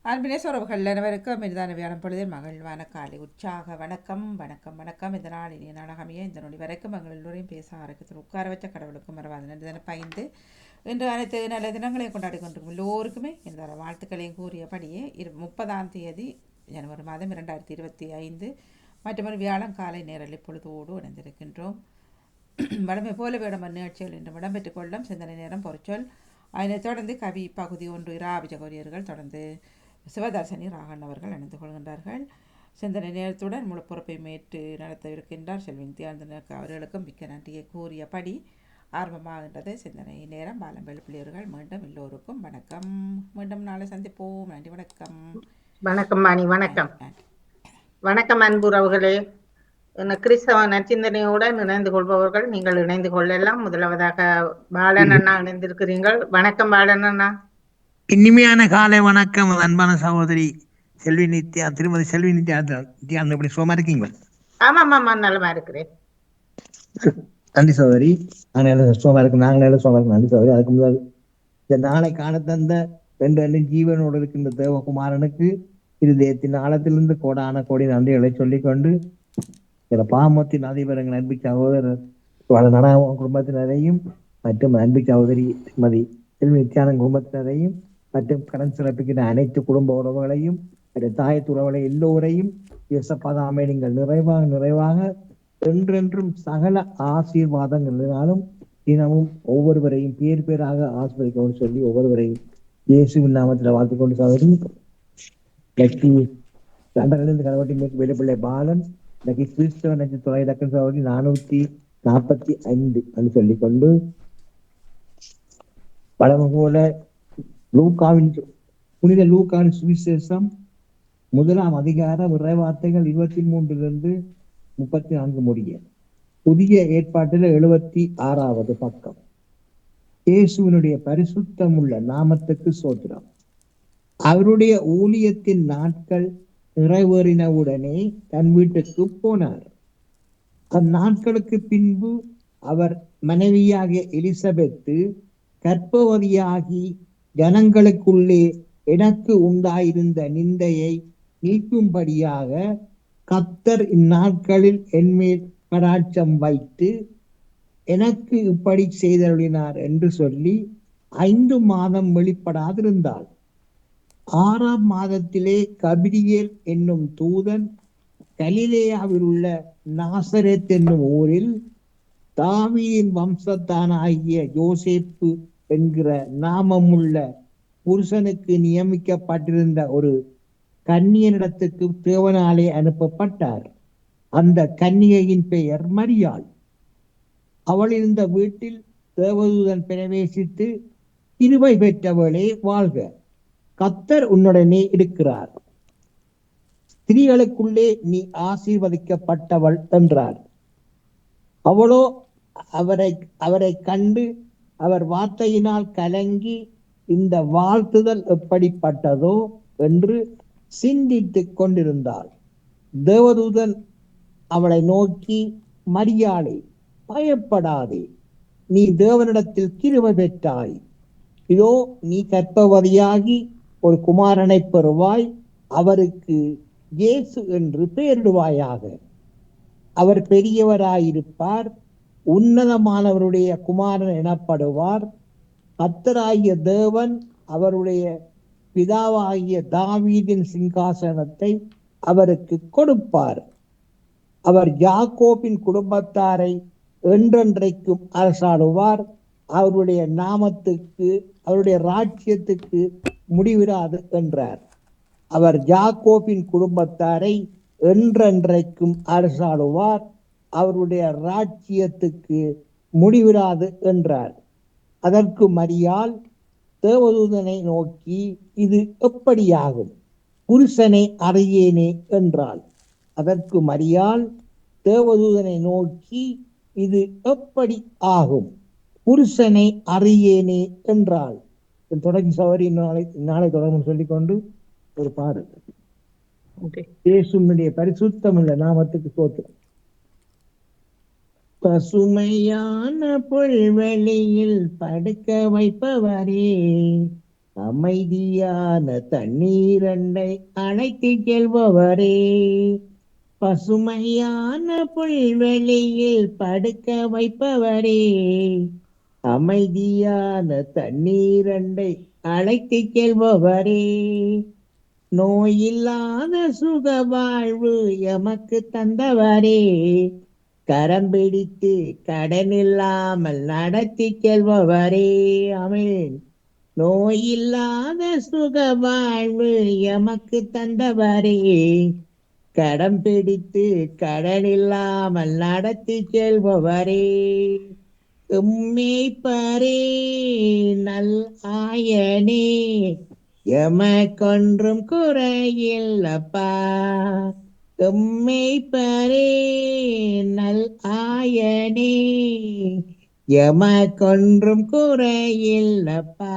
அன்பினை உறவுகள் அனைவருக்கும் மீதான வியாழம் பொழுதில் மகிழ்வான காலை உற்சாக வணக்கம் வணக்கம் வணக்கம். இந்த நாள் இனிய நாடகமைய இந்த நொடி வரைக்கும் எங்கள் எல்லோரையும் பேச ஆரோக்கியத்தில் உட்கார வச்ச கடவுளுக்கும் மறவாத நன்றி பயந்து இன்று அனைத்து நல்ல தினங்களையும் கொண்டாடி கொண்டிருக்கும் எல்லோருக்குமே இந்த வாழ்த்துக்களையும் கூறியபடியே 30ஆம் தேதி ஜனவரி மாதம் 2025 மற்றொரு வியாழன் காலை நேரலை பொழுதோடு இணைந்திருக்கின்றோம். வடமை போல வேடம் நிகழ்ச்சிகள் இன்று இடம்பெற்றுக் கொள்ளும் சிந்தனை நேரம் பொறிச்சொல். அதனைத் தொடர்ந்து கவி பகுதி 1 இராபிஜகோரியர்கள் தொடர்ந்து சிவதாசனி ராகன் அவர்கள் இணைந்து கொள்கின்றார்கள். சிந்தனை நேரத்துடன் முழு பொறுப்பை மேற்று நடத்தவிருக்கின்றார் செல்வின் தியானந்தனுக்கு அவர்களுக்கும் மிக்க நன்றியை கூறியபடி ஆரம்பமாகின்றது சிந்தனை நேரம். பாலம் வெளுப்பிள்ளையர்கள் மீண்டும் எல்லோருக்கும் வணக்கம். மீண்டும் நாளை சந்திப்போம். நன்றி வணக்கம். வணக்கம் மாணி. வணக்கம் வணக்கம் அன்புறவுகளே. கிறிஸ்தவ நற்சிந்தனையுடன் இணைந்து கொள்பவர்கள் நீங்கள் இணைந்து கொள்ளலாம். முதலாவதாக பாலன் அண்ணா இணைந்திருக்கிறீர்கள். வணக்கம் பாலன் அண்ணா. இனிமையான காலை வணக்கம் அன்பான சகோதரி செல்வி நித்யா, திருமதி செல்வி நித்யா. எப்படி சுகமா இருக்கீங்களா? ஆமா நலமா இருக்கிறேன். நன்றி சகோதரி. சுகமா இருக்கு, நாங்க சுகமா இருக்கு. நன்றி சகோதரி. அதுக்கு முதல் இந்த நாளை காண தந்த ரெண்டு ஜீவனோடு இருக்கின்ற தேவகுமாரனுக்கு இருதயத்தின் ஆழத்திலிருந்து கோடான கோடி நன்றிகளை சொல்லிக்கொண்டு பாமத்தின் அதிபரங்கள் அன்பு சகோதரர் குடும்பத்தினரையும் மற்றும் அன்பு சகோதரி திருமதி செல்வி நித்யானந்த குடும்பத்தினரையும் மற்றும் கடன் சிறப்பிக்கின்ற அனைத்து குடும்ப உறவுகளையும் தாயத்து உறவுகளை எல்லோரையும் இயேசப்பாதாமே நீங்கள் நிறைவாக என்றென்றும் சகல ஆசீர்வாதங்களினாலும் தினமும் ஒவ்வொருவரையும் பேராக ஆசிர்வதிக்கணும்னு சொல்லி ஒவ்வொருவரையும் இயேசுவின் நாமத்தில் வாழ்த்து கொண்டு சகோதரி லட்சுமி லண்டனிலிருந்து கனவட்டி வெளிப்பிள்ளை பாலன் இன்னைக்கு கிறிஸ்தவ நட்சத்திர துறை இலக்கம் சகோதரி 445 என்று சொல்லிக்கொண்டு பழமை போல புனித லூக்காவின் சுவிசேஷம் 1ஆம் அதிகாரம் இறைவார்த்தைகள் 23 34 முடிய புதிய ஏற்பாட்டில் 76வது பக்கம். இயேசுவினுடைய பரிசுத்தமுள்ள நாமத்துக்கு சோத்திரம். அவருடைய ஊழியத்தின் நாட்கள் நிறைவேறினவுடனே தன் வீட்டுக்கு போனார். அந்நாட்களுக்கு பின்பு அவர் மனைவியாகிய எலிசபெத்து கர்ப்பவதியாகி ஜனங்களுக்குள்ளே எனக்கு உண்டாயிருந்த நிந்தையை நீக்கும்படியாக கர்த்தர் இந்நாட்களில் என்மேல் கடாட்சம் வைத்து எனக்கு இப்படி செய்தருளினார் என்று சொல்லி 5 மாதம் வெளிப்படாதிருந்தாள். 6ஆம் மாதத்திலே கபிரியேல் என்னும் தூதன் கலிலேயாவில் உள்ள நாசரேத் என்னும் ஊரில் தாவீதின் வம்சத்தானாகிய யோசேப்பு என்கிற நாமமுள்ள புருஷனுக்கு நியமிக்கப்பட்டிருந்த ஒரு கன்னியனிடத்துக்கு தேவனாலே அனுப்பப்பட்டார். அந்த கன்னிகையின் பெயர் மரியாள். அவள் இருந்த வீட்டில் தேவதூதன் பிரவேசித்து, கிருபை பெற்றவளே வாழ்க, கர்த்தர் உன்னுடனே இருக்கிறார், ஸ்திரீகளுக்குள்ளே நீ ஆசீர்வதிக்கப்பட்டவள் என்றார். அவளோ அவரை கண்டு அவர் வார்த்தையினால் கலங்கி இந்த வாழ்த்துதல் எப்படிப்பட்டதோ என்று சிந்தித்துக் கொண்டிருந்தாள். தேவதூதன் அவளை நோக்கி, மரியாளே, பயப்படாதே, நீ தேவனிடத்தில் கிருபை பெற்றாய். இதோ நீ கர்ப்பவதியாகி ஒரு குமாரனை பெறுவாய். அவருக்கு இயேசு என்று பெயரிடுவாயாக. அவர் பெரியவராயிருப்பார், உன்னதமானவருடைய குமாரன் எனப்படுவார். கர்த்தராகிய தேவன் அவருடைய பிதாவாகிய தாவீதின் சிங்காசனத்தை அவருக்கு கொடுப்பார். அவர் யாக்கோபின் குடும்பத்தாரை என்றென்றைக்கும் அரசாடுவார். அவருடைய நாமத்துக்கு அவருடைய ராஜ்யத்துக்கு முடிவிராது என்றார். அவர் யாக்கோபின் குடும்பத்தாரை என்றென்றைக்கும் அரசாடுவார். அவருடைய ராஜ்யத்துக்கு முடிவிராது என்றார். அதற்கு மரியாள் தேவதூதனை நோக்கி, இது எப்படியாகும், புருஷனை அறியேனே என்றாள். அதற்கு மரியாள் தேவதூதனை நோக்கி, இது எப்படி ஆகும், புருஷனை அறியேனே என்றாள். தொடங்கி சவரி நாளை தொடங்கும் சொல்லிக்கொண்டு ஒரு பாரு. இயேசுவினுடைய பரிசுத்தமுள்ள நாமத்துக்கு சோத்திரம். பசுமையான புல்வெளியில் படுக்க வைப்பவரே, அமைதியான தண்ணீரண்டை அழைத்து செல்பவரே, பசுமையான புல்வெளியில் படுக்க வைப்பவரே, அமைதியான தண்ணீரண்டை அழைத்து செல்பவரே, நோயில்லாத சுக வாழ்வு எமக்கு தந்தவரே, கரம் பிடித்து கடனில்லாமல் நடத்தி செல்பவரே. ஆமென். நோயில்லாத சுக வாழ்வு எமக்கு தந்தவரே, கடம் பிடித்து கடனில்லாமல் நடத்தி செல்பவரே, உம்மைப்பரே நல் ஆயனே, எமக்கொன்றும் குறையில்லப்பா. உம்மைப்பரே நல் ஆயனே, எமக்கொன்றும் குறையில்லப்பா,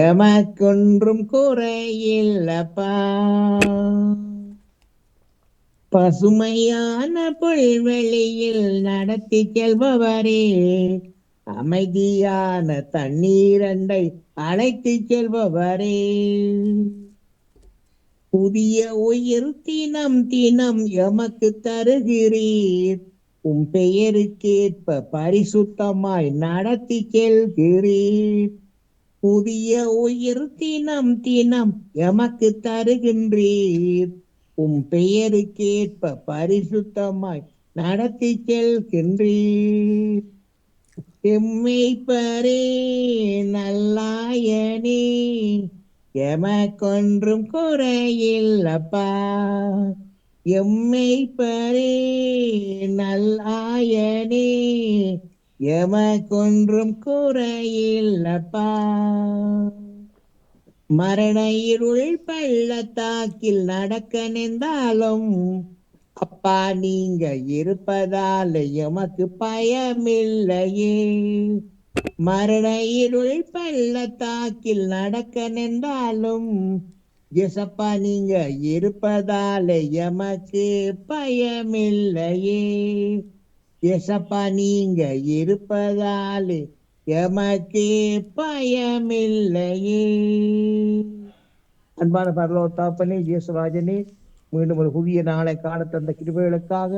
எமக்கொன்றும் குறையில்லப்பா. பசுமையான புல்வெளியில் நடத்தி செல்பவரே, அமைதியான தண்ணீரண்டை அழைத்து செல்பவரே, புதிய உயிர் தினம் தினம் எமக்கு தருகிறீர், உம் பெயருக்கேற்ப பரிசுத்தமாய் நடத்தி செல்கிறீர். புதிய உயிர் தினம் தினம் எமக்கு தருகின்றீர், உம் பெயருக்கேற்ப பரிசுத்தமாய் நடத்தி செல்கின்றீர். எம்மைப்பரே நல்லாயனே, எமக்கொன்றும் குறையில்லப்பா. எம்மைப்பரே நல்லாயனே, எமக்கொன்றும் குறையில்லப்பா. மரண இருள் பள்ளத்தாக்கில் நடக்க நின்றாலும் அப்பா நீங்க இருப்பதால் எமக்கு பயமில்லையே. மரண இருள் பள்ளத்தாக்கில் நடக்க நின்றாலும் எசப்பா நீங்க இருப்பதால் எமக்கு பயமில்லையே. எசப்பா நீங்க இருப்பதால் எமக்கு பயமில்லையே. அன்பான பரலோக தகப்பனே, இயேசுராஜனே, மீண்டும் ஒரு புதிய நாளை காண தந்த கிருபைகளுக்காக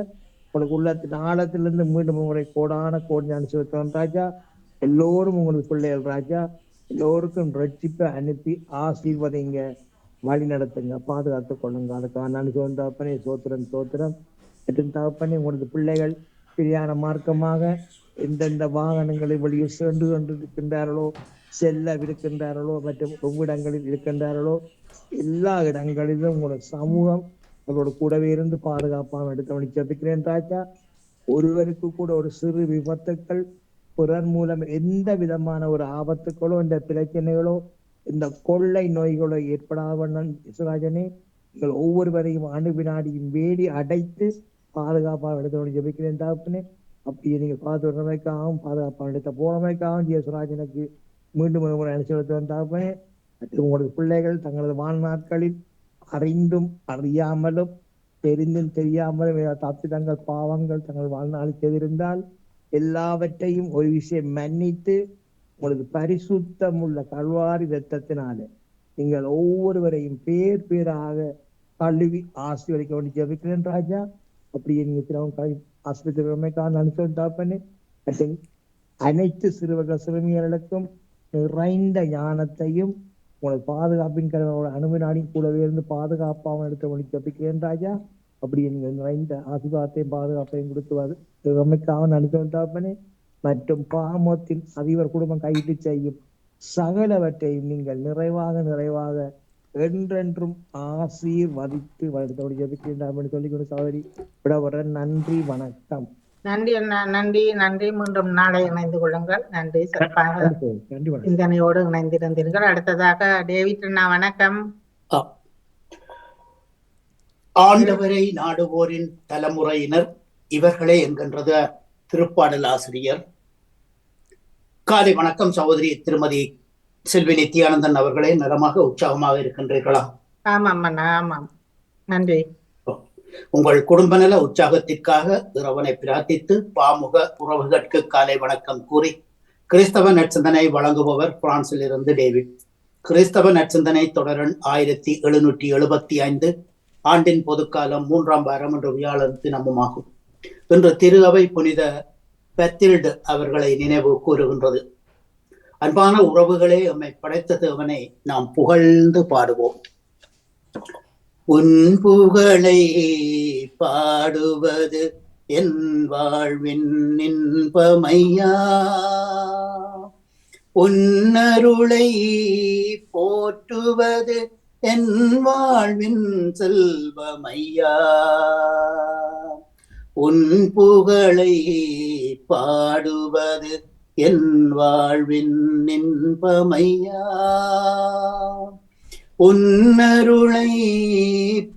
உங்களுக்கு உள்ளத்தின் ஆழத்திலிருந்து மீண்டும் உங்களை கோடான கோடி அனுசரித்தோம் ராஜா. எல்லோரும் உங்களுக்கு பிள்ளைகள் ராஜா. எல்லோருக்கும் ரட்சிப்பை அனுப்பி ஆசீர்வதிங்க, வழி நடத்துங்க, பாதுகாத்துக் கொள்ளுங்க. அதுக்கான அனுசோம் தகப்பனே, சோத்திரம் சோத்திரம். மற்றும் தகப்பனே, உங்களது பிள்ளைகள் சரியான மார்க்கமாக எந்தெந்த வாகனங்களை வெளியே சென்று கொண்டிருக்கின்றார்களோ, செல்லவிருக்கின்றார்களோ, மற்றும் எவ்விடங்களில் இருக்கின்றார்களோ, எல்லா இடங்களிலும் உங்களோட சமூகம் அவரோட கூடவே இருந்து பாதுகாப்பாக எடுத்து ஜெபிக்கிறேன் ராஜா. ஒருவருக்கு கூட ஒரு சிறு விபத்துக்கள், பிறர் மூலம் எந்த விதமான ஒரு ஆபத்துக்களோ, இந்த பிரச்சனைகளோ, இந்த கொள்ளை நோய்களோ ஏற்படாத இசுராஜனே, நீங்கள் ஒவ்வொருவரையும் அணுவினாடியும் வேடி அடைத்து பாதுகாப்பாக எடுத்து ஜெபிக்கிறேன் தகப்பனே. அப்படியே நீங்கள் பாதுகாப்பாகவும் பாதுகாப்பாக எடுத்த போனமைக்காகவும் ஜெயசுராஜனுக்கு மீண்டும் அனுசரித்து தகப்பனே. உங்களது பிள்ளைகள் தங்களது வாழ்நாட்களில் அறிந்தும் அறியாமலும் தெரிந்தும் தெரியாமலும் தப்பி தங்கள் பாவங்கள் தங்கள் வாழ்நாளில் செய்திருந்தால் எல்லாவற்றையும் ஒரு விஷயம் மன்னித்து உங்களது பரிசுத்தம் உள்ள கல்வாரி இரத்தத்தினால நீங்கள் ஒவ்வொருவரையும் பேர் பேராக கழுவி ஆசீர்வதிக்க வேண்டி ஜெபிக்கிறேன் ராஜா. அப்படியே நீங்க திரும்ப ஆஸ்பத்திரிக்கான அனுசரித்து தகப்பனே. மற்றும் அனைத்து சிறுவர்கள் சிறுமியர்களுக்கும் நிறைந்த ஞானத்தையும் உங்களது பாதுகாப்பின் கருவோட அனுமதியும் கூடவே இருந்து பாதுகாப்பாக எடுத்து ஒளி ஜபிக்கிறேன் ராஜா. அப்படி நீங்கள் நிறைந்த ஆசீர்வாதத்தையும் பாதுகாப்பையும் கொடுத்துவாரு திறமைக்காக நடத்துவனே. மற்றும் பாமத்தின் அதிபர் குடும்பம் கைது செய்யும் சகலவற்றையும் நீங்கள் நிறைவாக என்றென்றும் ஆசீர்வதித்து வளர்த்தோடு ஜபிக்கின்றார் சொல்லிக் கொண்டு சகோதரி விடவர. நன்றி, வணக்கம். நன்றி அண்ணா, நன்றி நன்றி. மீண்டும் நாளை இணைந்து கொள்ளுங்கள். நன்றி. சிறப்பாக சிந்தனையோடு இணைந்திருந்தீர்கள். அடுத்ததாக டேவிட் அண்ணா, வணக்கம். ஆண்டவரை நாடுவோரின் தலைமுறையினர் இவர்களே என்கின்றது திருப்பாடல் ஆசிரியர். காலை வணக்கம் சகோதரி திருமதி செல்வி நித்யானந்தன் அவர்களே. நலமாக உற்சாகமாக இருக்கின்றீர்களா? ஆமாம் அண்ணா, ஆமாம். நன்றி. உங்கள் குடும்ப நல உற்சாகத்திற்காக இறைவனை பிரார்த்தித்து பாமுக உறவுகளுக்கு காலை வணக்கம் கூறி கிறிஸ்தவ நற்சிந்தனை வழங்குபவர் பிரான்சில் இருந்து டேவிட். கிறிஸ்தவ நற்சிந்தனை தொடரன் 1775 ஆண்டின் பொதுக்காலம் 3ஆம் வாரம் என்ற வியாழன் தினமுமாகும். இன்று திரு அவை புனித பெத்தில்டு அவர்களை நினைவு கூறுகின்றது. அன்பான உறவுகளே, எம்மை படைத்த தேவனை நாம் புகழ்ந்து பாடுவோம். உன் புகழை பாடுவது என் வாழ்வின் இன்பமையா, உன்னருளை போற்றுவது என் வாழ்வின் செல்வமையா, உன் புகழை பாடுவது என் வாழ்வின் இன்பமையா, உன்னருளை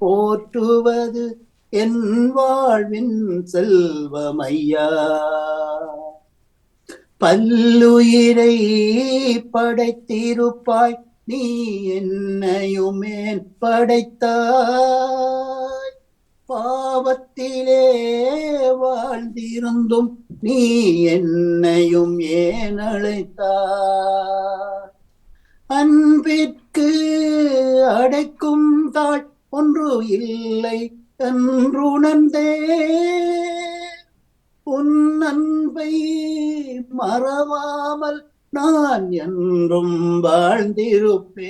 போற்றுவது என் வாழ்வின் செல்வமையா. பல்லுயிரை படைத்திருப்பாய் நீ என்னையுமேன் படைத்தாய், பாவத்திலே வாழ்ந்திருந்தும் நீ என்னையும் ஏன் அழைத்தாய், அன்பிற்கு அடைக்கும் தாழ் ஒன்று இல்லை என்றுணர்ந்தே, உன் அன்பை மறவாமல் நான் என்றும் வாழ்ந்திருப்பேன்,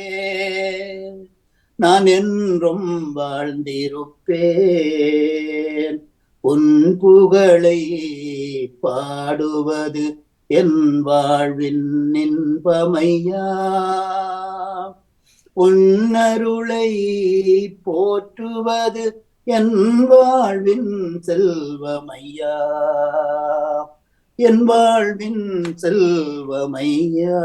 நான் என்றும் வாழ்ந்திருப்பேன். உன் புகழை பாடுவது என் வாழ்வின் இன்பமையா, உன்னருளை போற்றுவது என் வாழ்வின் செல்வமையா, என் வாழ்வின் செல்வமையா.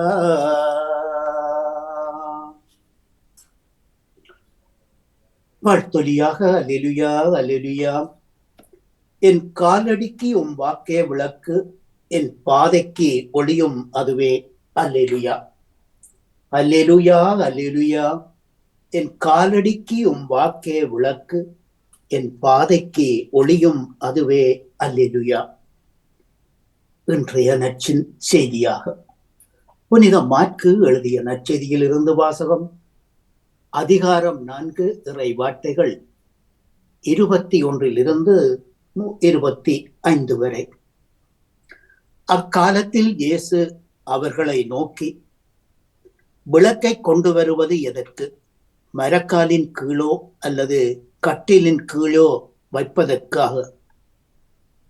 வாழ்த்தொலியாக அல்லேலூயா அல்லேலூயா. என் காலடிக்கு உம் வாக்கே விளக்கு, என் பாதைக்கு ஒளியும் அதுவே அல்லேலூயா. அல்லேலூயா அல்லேலூயா. என் காலடிக்கு உம் வாக்கே விளக்கு, என் பாதைக்கு ஒளியும் அதுவே அல்லேலூயா. இன்றைய நச்சின் செய்தியாக புனித மாற்கு எழுதிய நற்செய்தியில் இருந்து வாசகம். அதிகாரம் 4, இறை வார்த்தைகள் 21 25 வரை. அக்காலத்தில் இயேசு அவர்களை நோக்கி, விளக்கை கொண்டு வருவது எதற்கு? மரக்காலின் கீழோ அல்லது கட்டிலின் கீழோ வைப்பதற்காக,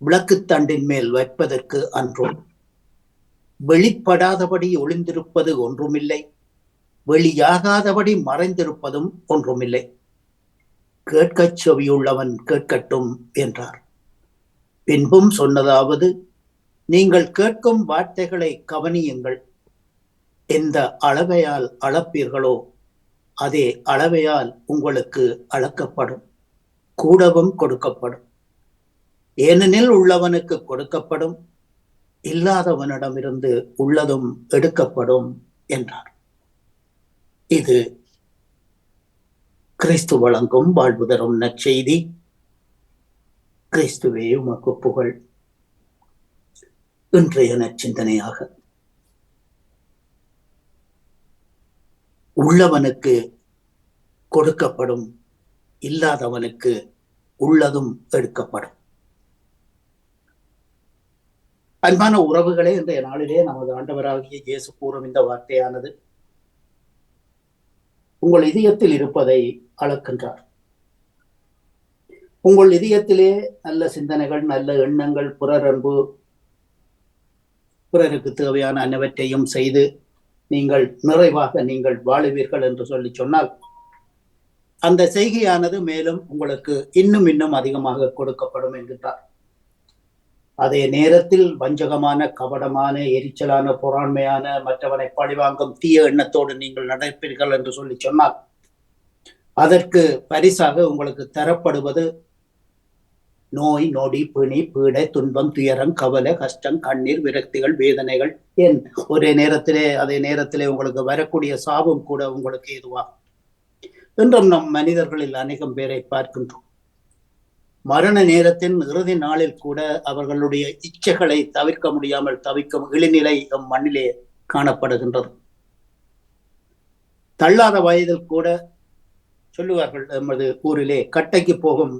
விளக்குத்தண்டின் மேல் வைப்பதற்கு அன்றோ? வெளிப்படாதபடி ஒளிந்திருப்பது ஒன்றுமில்லை, வெளியாகாதபடி மறைந்திருப்பதும் ஒன்றுமில்லை. கேட்கச் செவியுள்ளவன் கேட்கட்டும் என்றார். பின்பும் சொன்னதாவது, நீங்கள் கேட்கும் வார்த்தைகளை கவனியுங்கள். எந்த அளவையால் அளப்பீர்களோ அதே அளவையால் உங்களுக்கு அளக்கப்படும், கூடவும் கொடுக்கப்படும். ஏனெனில் உள்ளவனுக்கு கொடுக்கப்படும், இல்லாதவனிடமிருந்து உள்ளதும் எடுக்கப்படும் என்றார். இது கிறிஸ்து வழங்கும் வாழ்வு தரும் நற்செய்தி. கிறிஸ்துவே உமக்கு புகழ். இன்றைய நற்சிந்தனையாக, உள்ளவனுக்கு கொடுக்கப்படும், இல்லாதவனுக்கு உள்ளதும் எடுக்கப்படும். அன்பான உறவுகளே, இன்றைய நாளிலே நமது ஆண்டவராகிய இயேசு கூறும் இந்த வார்த்தையானது உங்கள் இதயத்தில் இருப்பதை அளக்கின்றார். உங்கள் இதயத்திலே நல்ல சிந்தனைகள், நல்ல எண்ணங்கள், பிறர் அன்பு, பிறருக்கு தேவையான அனைவற்றையும் செய்து நீங்கள் நிறைவாக நீங்கள் வாழுவீர்கள் என்று சொல்லி சொன்னால், அந்த செய்கையானது மேலும் உங்களுக்கு இன்னும் அதிகமாக கொடுக்கப்படும் என்கின்றார். அதே நேரத்தில் வஞ்சகமான, கபடமான, எரிச்சலான, பொறாண்மையான, மற்றவனை பழிவாங்கும் தீய எண்ணத்தோடு நீங்கள் நடப்பீர்கள் என்று சொல்லி சொன்னால், அதற்கு பரிசாக உங்களுக்கு தரப்படுவது நோய், நொடி, பிணி, பீடை, துன்பம், துயரம், கவலை, கஷ்டம், கண்ணீர், விரக்திகள், வேதனைகள், ஏன் அதே நேரத்திலே உங்களுக்கு வரக்கூடிய சாபம் கூட உங்களுக்கு ஏதுவாகும். இன்றும் நம் மனிதர்களில் அநேகம் பேரை பார்க்கின்றோம். மரண நேரத்தின் இறுதி நாளில் கூட அவர்களுடைய இச்சைகளை தவிர்க்க முடியாமல் தவிக்கும் இழிநிலை மண்ணிலே காணப்படுகின்றது. தள்ளாத வயதில் கூட சொல்லுவார்கள், நமது ஊரிலே கட்டைக்கு போகும்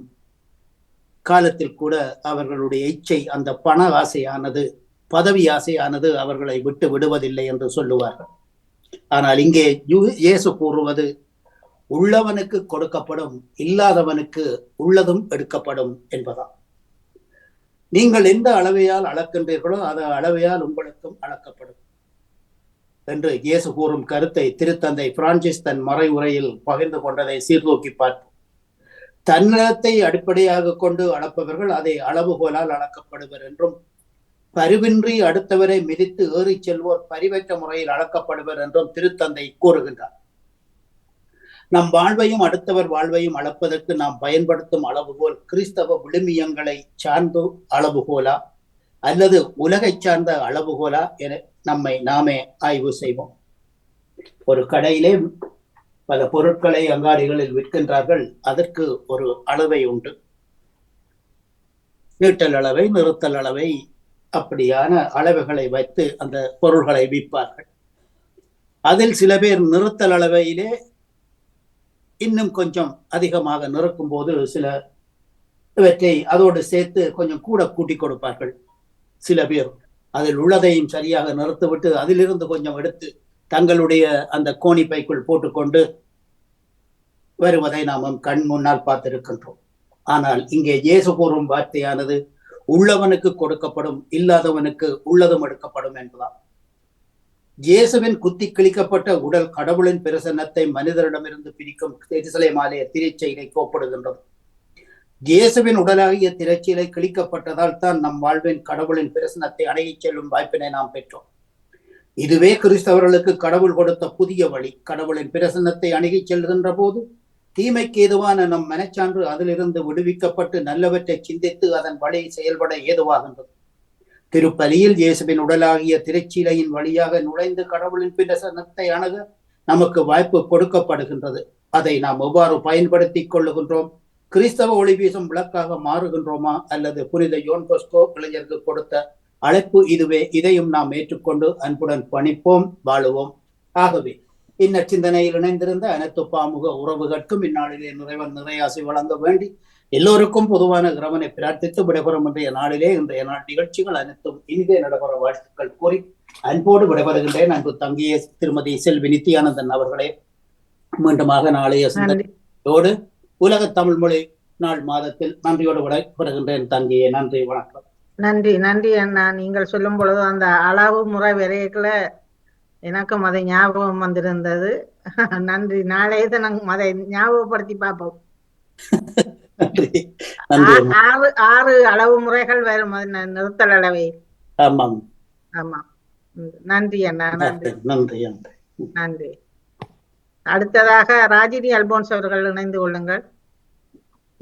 காலத்தில் கூட அவர்களுடைய இச்சை, அந்த பண ஆசையானது, பதவி ஆசையானது அவர்களை விட்டு விடுவதில்லை என்று சொல்லுவார்கள். ஆனால் இங்கே இயேசு கூறுவது, உள்ளவனுக்கு கொடுக்கப்படும், இல்லாதவனுக்கு உள்ளதும் எடுக்கப்படும் என்பதாம். நீங்கள் எந்த அளவையால் அளக்கின்றீர்களோ அந்த அளவையால் உங்களுக்கும் அளக்கப்படும் என்று இயேசு கூறும் கருத்தை திருத்தந்தை பிரான்சிஸ் தன் மறைவுரையில் பகிர்ந்து கொண்டதை சீர்தூக்கி பார்ப்போம். தன்னலத்தை அடிப்படையாக கொண்டு அளப்பவர்கள் அதை அளவுகோலால் அளக்கப்படுவர் என்றும், பரிவின்றி அடுத்தவரை மிதித்து ஏறி செல்வோர் பரிவற்ற முறையில் அளக்கப்படுவர் என்றும் திருத்தந்தை கூறுகின்றார். நம் வாழ்வையும் அடுத்தவர் வாழ்வையும் அளப்பதற்கு நாம் பயன்படுத்தும் அளவுகோல் கிறிஸ்தவ விழுமியங்களை சார்ந்த அளவுகோலா அல்லது உலகை சார்ந்த அளவுகோலா என நம்மை நாமே ஆய்வு செய்வோம். ஒரு கடையிலே பல பொருட்களை அங்காடிகளில் விற்கின்றார்கள். அதற்கு ஒரு அளவை உண்டு. நீட்டல் அளவை, நிறுத்தல் அளவை, அப்படியான அளவுகளை வைத்து அந்த பொருள்களை விற்பார்கள். அதில் சில பேர் நிறுத்தல் அளவையிலே இன்னும் கொஞ்சம் அதிகமாக நிறுக்கும் போது சில இவற்றை அதோடு சேர்த்து கொஞ்சம் கூட கூட்டி கொடுப்பார்கள். சில பேர் அதில் உள்ளதையும் சரியாக நிறுத்திவிட்டு அதிலிருந்து கொஞ்சம் எடுத்து தங்களுடைய அந்த கோணி பைக்குள் போட்டுக்கொண்டு வருவதை நாம் கண் முன்னால் பார்த்திருக்கின்றோம். ஆனால் இங்கே இயேசு கூறும் வார்த்தையானது, உள்ளவனுக்கு கொடுக்கப்படும், இல்லாதவனுக்கு உள்ளதும் எடுக்கப்படும் என்பதாம். இயேசுவின் குத்தி கிழிக்கப்பட்ட உடல் கடவுளின் பிரசன்னத்தை மனிதரிடமிருந்து பிரிக்கும் எருசலேம் ஆலய திரைச்சீலை கோப்படுகின்றது. இயேசுவின் உடலாகிய திரைச்சீலை கிழிக்கப்பட்டதால் தான் நம் வாழ்வின் கடவுளின் பிரசன்னத்தை அணுகிச் செல்லும் வாய்ப்பினை நாம் பெற்றோம். இதுவே கிறிஸ்தவர்களுக்கு கடவுள் கொடுத்த புதிய வழி. கடவுளின் பிரசன்னத்தை அணுகிச் செல்கின்ற போது தீமைக்கு ஏதுவான நம் மனச்சான்று அதிலிருந்து விடுவிக்கப்பட்டு நல்லவற்றை சிந்தித்து அதன் வழி செயல்பட ஏதுவாகின்றது. திருப்பலியில் இயேசுவின் உடலாகிய திருச்சீலையின் வழியாக நுழைந்து கடவுளின் பிரசன்னத்தை அணுக நமக்கு வாய்ப்பு கொடுக்கப்படுகின்றது. அதை நாம் எவ்வாறு பயன்படுத்தி கொள்ளுகின்றோம்? கிறிஸ்தவ ஒளி வீசும் விளக்காக மாறுகின்றோமா, அல்லது புனித யோன் பொஸ்கோ இளைஞருக்கு கொடுத்த அழைப்பு இதுவே? இதையும் நாம் ஏற்றுக்கொண்டு அன்புடன் பணிப்போம், வாழுவோம். ஆகவே இந்நச்சிந்தனையில் இணைந்திருந்த அனைத்து பாமுக உறவுகளுக்கும் இந்நாளிலே நிறைவன் நிறையாசி வழங்க வேண்டி எல்லோருக்கும் பொதுவான இறைவனை பிரார்த்தித்து விடைபெறும் இன்றைய நாள் நிகழ்ச்சிகள் அனைத்தும் இனிதே நடைபெற வாழ்த்துக்கள் கூறி அன்போடு விடைபெறுகின்றேன். அன்பு தங்கிய திருமதி செல்வி நித்யானந்தன் அவர்களே, மீண்டுமாக நாளைய சிந்தனையோடு உலக தமிழ் மொழி நாள் மாதத்தில் நன்றியோடு விடைபெறுகின்றேன். தங்கியே நன்றி, வணக்கம். நன்றி நன்றி அண்ணா. நீங்கள் சொல்லும் பொழுது அந்த அளவு முறை விரைவுல எனக்கும் அதை ஞாபகம் வந்திருந்தது. நன்றி. நாளைய தினம் அதை ஞாபகப்படுத்தி பார்ப்போம். ஆறு அளவு முறைகள் வரும் நிறுத்தல் அளவை. ஆமாம் ஆமாம். நன்றி அண்ணா. நன்றி நன்றி நன்றி. அடுத்ததாக ராஜினி அல்போன்ஸ் அவர்கள் இணைந்து கொள்ளுங்கள்.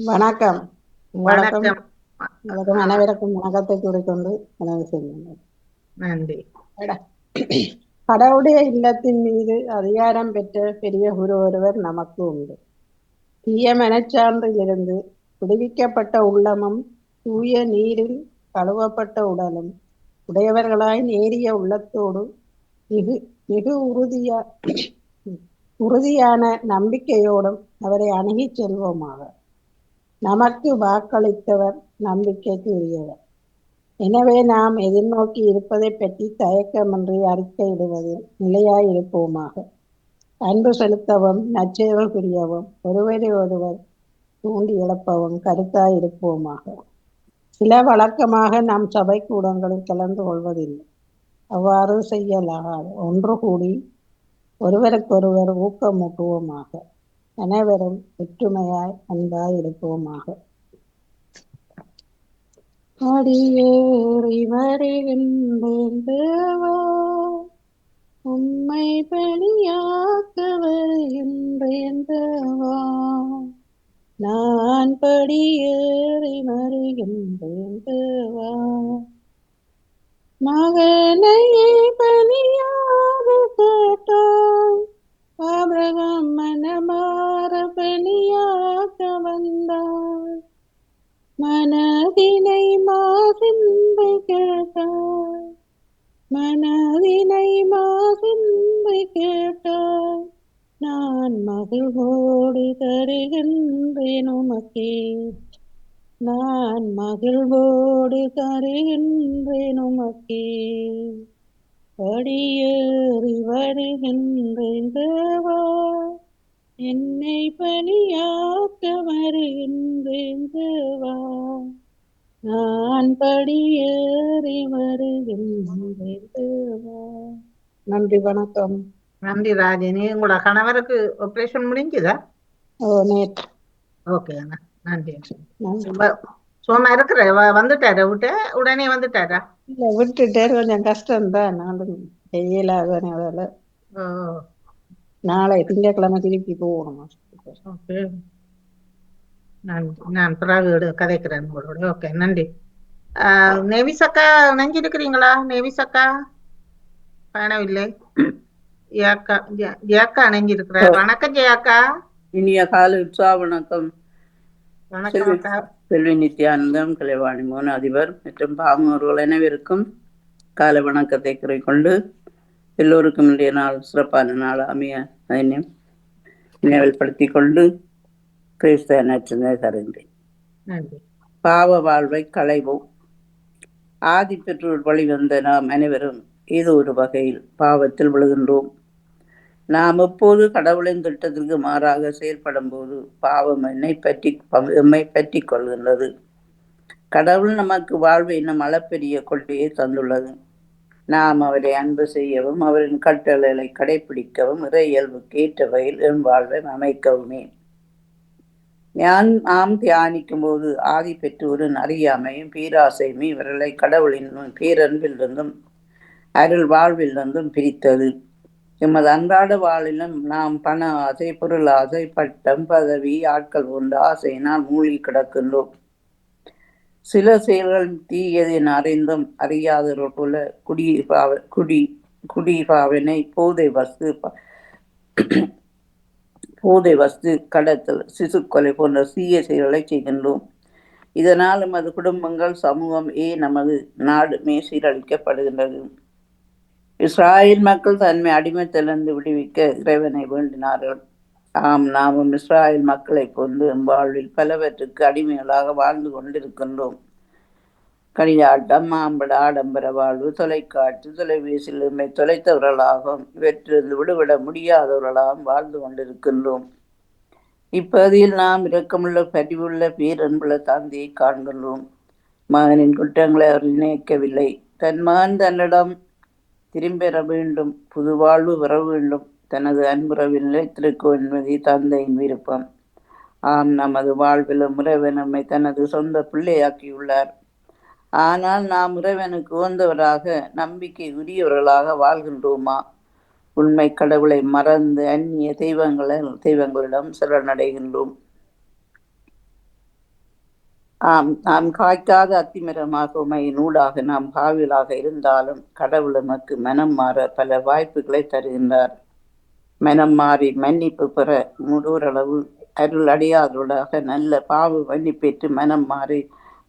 வணக்கம். வணக்கம். அனைவருக்கும் வணக்கத்தை கூறிக்கொண்டு நன்றி. கடவுளுடைய இல்லத்தின் மீது அதிகாரம் பெற்ற பெரிய குரு ஒருவர் நமக்கு உண்டு. தீய மனச்சான்றிலிருந்து விடுவிக்கப்பட்ட உள்ளமும் தூய நீரில் கழுவப்பட்ட உடலும் உடையவர்களாய் நேரிய உள்ளத்தோடு மிகு உறுதியான நம்பிக்கையோடும் அவரை அணுகி செல்வோமாக. நமக்கு வாக்களித்தவர் நம்பிக்கைக்கு உரியவர். எனவே நாம் எதிர்நோக்கி இருப்பதை பற்றி தயக்கமின்றி அறிக்கையிடுவதில் நிலையாயிருப்போமாக. அன்பு செலுத்தவும் நற்செயல்கள் புரியவும் ஒருவரை ஒருவர் தூண்டி எழுப்பவும் கருத்தாயிருப்போமாக. சில வழக்கமாக நாம் சபை கூடங்களில் கலந்து கொள்வதில்லை. அவ்வாறு செய்யலாகாது. ஒன்று கூடி ஒருவருக்கொருவர் ஊக்கமூட்டுவோமாக. அனைவரும் ஒற்றுமையாய் அன்பாய் இருப்போமாக. அடியேறி வருகின்றேன் தேவா, உம்மை பணியாக்க வருகின்றேன் தேவா. நான் படியேறி வருகின்றேன் தேவா. மகனை பணியாக கேட்டாய், ஆபிரகாம் மனமாற பணியாக்க வந்தாய். மனதினை மாசின்பை கேட்டாய், மனதினை மாசின்பை கேட்டாய். நான் மகிழ்வோடு தருகின்றேன் உமக்கே. நான் மகிழ்வோடு தருகின்றேன் உமக்கே. படியேறி வருகின்றேன் தேவா, என்னை பலியாக்க வருகின்றேன் தேவா. நான் படியேறி வருகின்றேன் தேவா. நன்றி, வணக்கம். நன்றி ராஜினி. உங்களோட கணவருக்கு ஆபரேஷன் முடிஞ்சுதா? நேற்று. ஓகே அண்ணா, நன்றி. நன்றி. சும்மா இருக்கிற வந்துட்டாரா விட்டு உடனே வந்துட்டாரா? இல்ல, விட்டுட்டு கொஞ்சம் கஷ்டம்தான். நானும் செய்யலாத வேலை. ஓ, நாளை திங்கட்கிழமை திருப்பி போகணும். ஓகே. நான் பிறகு கதைக்கிறேன் உங்களோட. ஓகே, நன்றி. நேவிசக்கா நினைஞ்சிருக்கிறீங்களா? நேவிசக்கா காணவில்லை. ஜியாக்கா நினைஞ்சிருக்கிறார். வணக்கம் ஜியாக்கா. இனிய காலை உற்சாக வணக்கம். வணக்கம் அக்கா. செல்வி நித்யானந்தம், கலைவாணி மோகன் அதிபர் மற்றும் பாமூர்கள் அனைவருக்கும் காலை வணக்கத்தை கூறிக்கொண்டு எல்லோருக்கும் இன்றைய நாள் சிறப்பான நாள் அமைய அதனை நினைவுபடுத்தி கொண்டு கிறிஸ்தவ நற்சிந்தனை தருகின்றேன். நன்றி. பாவ வாழ்வை களைவோம். ஆதி பெற்றோர் வழிவந்த நாம் அனைவரும் ஏதோ ஒரு வகையில் பாவத்தில் விழுகின்றோம். நாம் எப்போது கடவுளின் திட்டத்திற்கு மாறாக செயல்படும் போது பாவம் எம்மை பற்றி கொள்கின்றது. கடவுள் நமக்கு வாழ்வை இன்னும் அளப்பெரிய கொள்கையை தந்துள்ளது. நாம் அவரை அன்பு செய்யவும் அவரின் கட்டளைகளை கடைபிடிக்கவும் இறை இயல்புக்கு ஏற்ற வகையில் என் வாழ்வை அமைக்கவுமே. நாம் தியானிக்கும் போது ஆதி பெற்றோரின் அறியாமையும் பேராசையுமே இவர்களை கடவுளின் பேரன்பிலிருந்தும் அருள் வாழ்விலிருந்தும் பிரித்தது. எமது அன்றாட வாழிலும் நாம் பண ஆசை, பொருள் ஆசை, பட்டம், பதவி, ஆட்கள் போன்ற ஆசையினால் மூழ்கி கிடக்கின்றோம். சில செயல்கள் தீயது என அறிந்தும் அறியாதவர்கள் போல குடிபாவனை, போதை வஸ்து கடத்தல், சிசுக்கொலை போன்ற தீய செயல்களை செய்கின்றோம். இதனால் நமது குடும்பங்கள், சமூகம், நமது நாடுமே சீரழிக்கப்படுகின்றது. இஸ்ராயல் மக்கள் தன்மை அடிமைத்திலிருந்து விடுவிக்க இறைவனை வேண்டினார்கள். நாமும் இஸ்ராயல் மக்களை கொண்டு வாழ்வில் பலவற்றுக்கு அடிமைகளாக வாழ்ந்து கொண்டிருக்கின்றோம். களியாட்டம், மாம்பட, ஆடம்பர வாழ்வு, தொலைக்காட்சி, தொலைபேசியில் நம்மை தொலைத்தவர்களாகவும் இவற்றிலிருந்து விடுவிட முடியாதவர்களாகவும் வாழ்ந்து கொண்டிருக்கின்றோம். இப்பகுதியில் நாம் இரக்கமுள்ள, பரிவுள்ள, பேரன்புள்ள தந்தையை காண்கின்றோம். மகனின் குற்றங்களை அவர் நினைக்கவில்லை. தன் மகன் தன்னிடம் திரும்பெற வேண்டும், புது வாழ்வு பெற வேண்டும், தனது அன்புறவில் நிலைத்திருக்கும் என்பதே தந்தையின் விருப்பம். நமது வாழ்விலும் இறைவன் நம்மை தனது சொந்த பிள்ளையாக்கியுள்ளார். ஆனால் நாம் இறைவனுக்கு உகந்தவராக, நம்பிக்கை உரியவர்களாக வாழ்கின்றோமா? உண்மை கடவுளை மறந்து அந்நிய தெய்வங்களிடம் சரணடைகின்றோம். நாம் காய்க்காத அத்திமரமாக உமையினூடாக நாம் பாவிலாக இருந்தாலும் கடவுள் நமக்கு மனம் மாற பல வாய்ப்புகளை தருகின்றார். மனம் மாறி மன்னிப்பு பெற ஓரளவு அருள் அடையாதவர்களாக நல்ல பாவ மன்னிப்பெற்று மனம் மாறி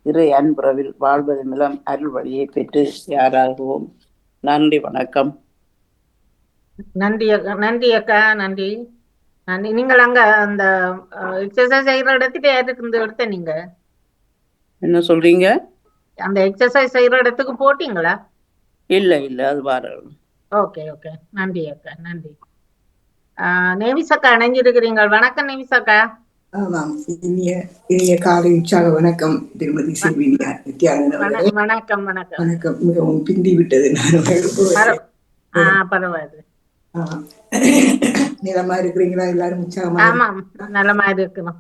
இறை அன்புறவில் வாழ்வது மூலம் அருள் வழியை பெற்று யாராகுவோம். நன்றி, வணக்கம். நன்றி அக்கா. நன்றி அக்கா. நன்றி. நீங்கள் அங்க அந்த எக்ஸசைஸ் செய்யற இடத்துக்கு இந்த இடத்த நீங்க என்ன சொல்றீங்க? அந்த எக்ஸசைஸ் செய்யற இடத்துக்கு போட்டீங்களா? இல்ல அது வார. ஓகே ஓகே, நன்றி அக்கா. நன்றி. நேவிசக்கா இணைஞ்சிருக்கிறீங்க. வணக்கம் நேவிசக்கா. ஆமாம், இனிய காலை உற்சாக வணக்கம் திருமதி செல்வி நித்யானந்தன். வணக்கம் வணக்கம் வணக்கம். மிகவும் பிந்தி விட்டது. பரவாயில்ல. நிலமா இருக்கிறீங்களா? எல்லாரும் உற்சாகமா? ஆமாம், நலமா இருக்கணும்.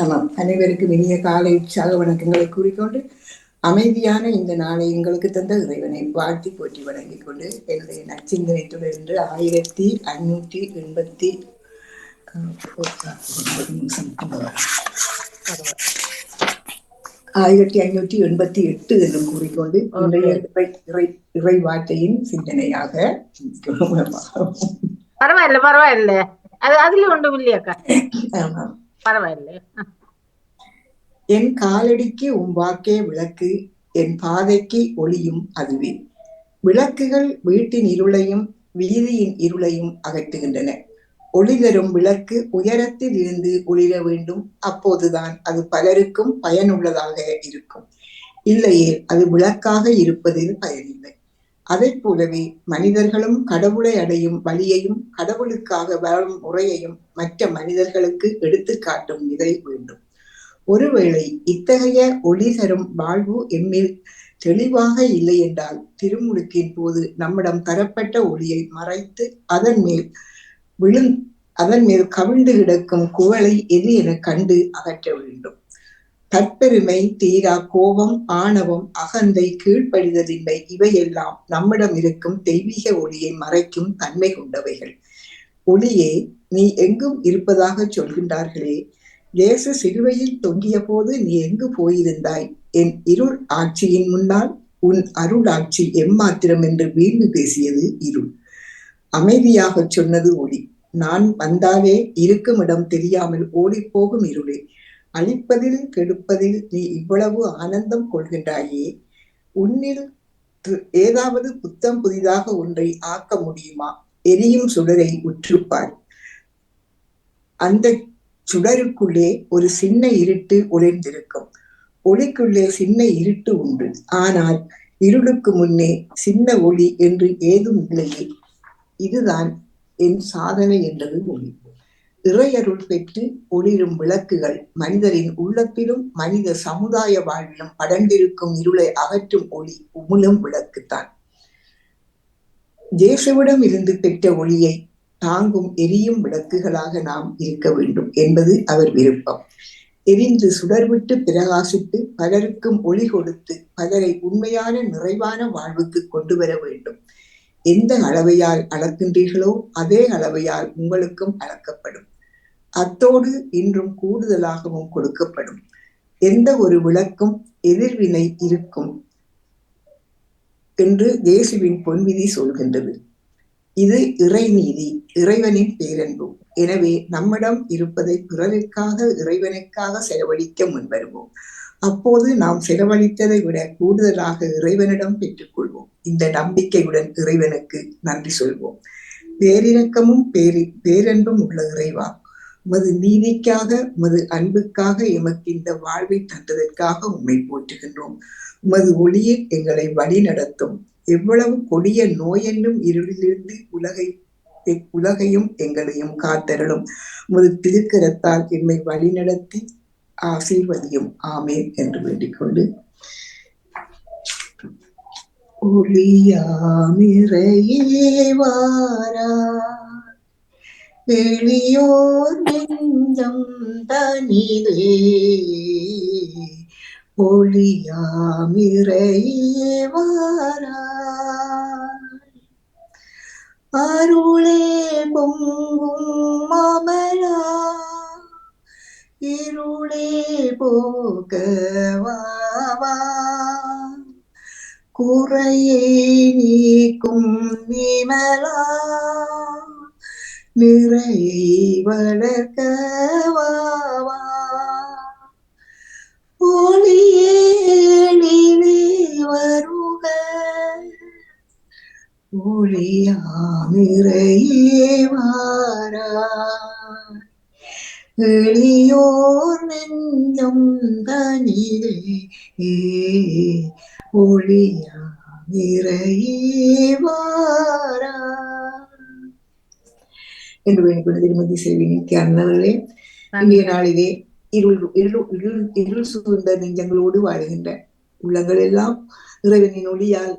ஆமாம், அனைவருக்கும் இனிய காலை உற்சாக வணக்கங்களை கூறிக்கொண்டு அமைதியான இந்த நாளை எங்களுக்கு தந்த இறைவனை வாழ்த்தி போற்றி வணங்கிக் கொண்டு என்னுடைய நற்சிந்தனை தொடர்ந்து 1588 என்றும் கூறிக்கொண்டு இறை வார்த்தையின் சிந்தனையாக பரவாயில்ல அதுல ஒன்றும் இல்லையாக்கா. பரவாயில்ல. என் காலடிக்கு உன் வாக்கே விளக்கு, என் பாதைக்கு ஒளியும் அதுவே. விளக்குகள் வீட்டின் இருளையும் வீதியின் இருளையும் அகற்றுகின்றன. ஒளி தரும் விளக்கு உயரத்தில் இருந்து ஒளிர வேண்டும். அப்போதுதான் அது பலருக்கும் பயனுள்ளதாக இருக்கும். இல்லையே அது விளக்காக இருப்பதில் பயனில்லை. அதை போலவே மனிதர்களும் கடவுளை அடையும் வழியையும் கடவுளுக்காக வாழும் முறையையும் மற்ற மனிதர்களுக்கு எடுத்து காட்டும் நிலை வேண்டும். ஒருவேளை இத்தகைய ஒளி தரும் வாழ்வு எம்மில் தெளிவாக இல்லை என்றால் திருமுழுக்கின் போது நம்மிடம் தரப்பட்ட ஒளியை மறைத்து அதன் மேல் கவிழ்ந்து கிடக்கும் குவளை எது என கண்டு அகற்ற வேண்டும். தற்பெருமை, தீரா கோபம், ஆணவம், அகந்தை, கீழ்ப்படிதலின்மை இவையெல்லாம் நம்மிடம் இருக்கும் தெய்வீக ஒளியை மறைக்கும் தன்மை கொண்டவைகள். ஒளியே, நீ எங்கும் இருப்பதாக சொல்கின்றார்களே, இயேசு சிலுவையில் தொங்கிய போது நீ எங்கு போயிருந்தாய்? என் இருள் ஆட்சியின் முன்னால் உன் அருள் ஆட்சி எம்மாத்திரம் என்று வீழ்ந்து பேசியது இருள். அமைதியாக சொன்னது ஒளி. நான் வந்தாலே இருக்கும் இடம் தெரியாமல் ஓடிப்போகும் இருளே, அழிப்பதில் கெடுப்பதில் நீ இவ்வளவு ஆனந்தம் கொள்கின்றாயே, உன்னில் ஏதாவது புத்தம் புதிதாக ஒன்றை ஆக்க முடியுமா? எரியும் சுடரை உற்றுப்பார். அந்த சுடருக்குள்ளே ஒரு சின்ன இருட்டு ஒளிர்ந்திருக்கும். ஒளிக்குள்ளே சின்ன இருட்டு உண்டு. ஆனால் இருளுக்கு முன்னே சின்ன ஒளி என்று ஏதும் இல்லையே. இதுதான் என் சாதனை என்றது ஒளி. இறையருள் பெற்று ஒளிரும் விளக்குகள் மனிதரின் உள்ளத்திலும் மனித சமுதாய வாழ்விலும் படர்ந்திருக்கும் இருளை அகற்றும் ஒளி உமிழும் விளக்குத்தான். இயேசுவிடம் இருந்து பெற்ற ஒளியை தாங்கும் எரியும் விளக்குகளாக நாம் இருக்க வேண்டும் என்பது அவர் விருப்பம். எரிந்து சுடர்விட்டு பிரகாசித்து பலருக்கும் ஒளி கொடுத்து பலரை உண்மையான நிறைவான வாழ்வுக்கு கொண்டு வர வேண்டும். எந்த அளவையால் அளக்கின்றீர்களோ அதே அளவையால் உங்களுக்கும் அளக்கப்படும். அத்தோடு இன்றும் கூடுதலாகவும் கொடுக்கப்படும். எந்த ஒரு விளக்கும் எதிர்வினை இருக்கும் என்று இயேசுவின் பொன்விதி சொல்கின்றது. இது இறைநீதி, இறைவனின் பேரன்பு. எனவே நம்மிடம் இருப்பதை பிறருக்காக இறைவனுக்காக செலவழிக்க முன்வருவோம். அப்போது நாம் செலவழித்ததை விட கூடுதலாக இறைவனிடம் பெற்றுக்கொள்வோம். இந்த நம்பிக்கையுடன் இறைவனுக்கு நன்றி சொல்வோம். பேரிரக்கமும் பேரன்பும் உள்ள இறைவா, உமது நீதிக்காக உமது அன்புக்காக எமக்கு இந்த வாழ்வை தந்ததற்காக உம்மை போற்றுகின்றோம். உமது ஒளியில் எங்களை வழி நடத்தும். எவ்வளவு கொடிய நோய் என்னும் இருளிலிருந்து உலகையும் எங்களையும் காத்தருளும். உமது திருக்கரத்தால் எம்மை வழி நடத்தி ஆசீர்வதியும். ஆமேன் என்று வேண்டிக் கொண்டு, ஒளியாமிரையே வாரா, எளியோர் நெஞ்சம் தனிலே, ஒளியாமிரையே வாரா, அருளே பொங்கும் மாமலா, இருளே போகவாவா, குறையை நீக்கும் நிமலா, நிறையை வளர்க்கவாவா, ஒளியேளிலே வருக, ஒளியாமிரையே வாரா, எளியோர் நெஞ்சம் தனிலே, ஒளியாமிரையே வாரா என்று வேண்டிக்கொண்டு திருமதி செல்வினிக்கு அண்ணனே, இன்றைய நாளிலே இருள் சூழ்ந்த நெஞ்சங்களோடு வாழ்கின்ற உள்ளங்கள் எல்லாம் இறைவனின் ஒளியால்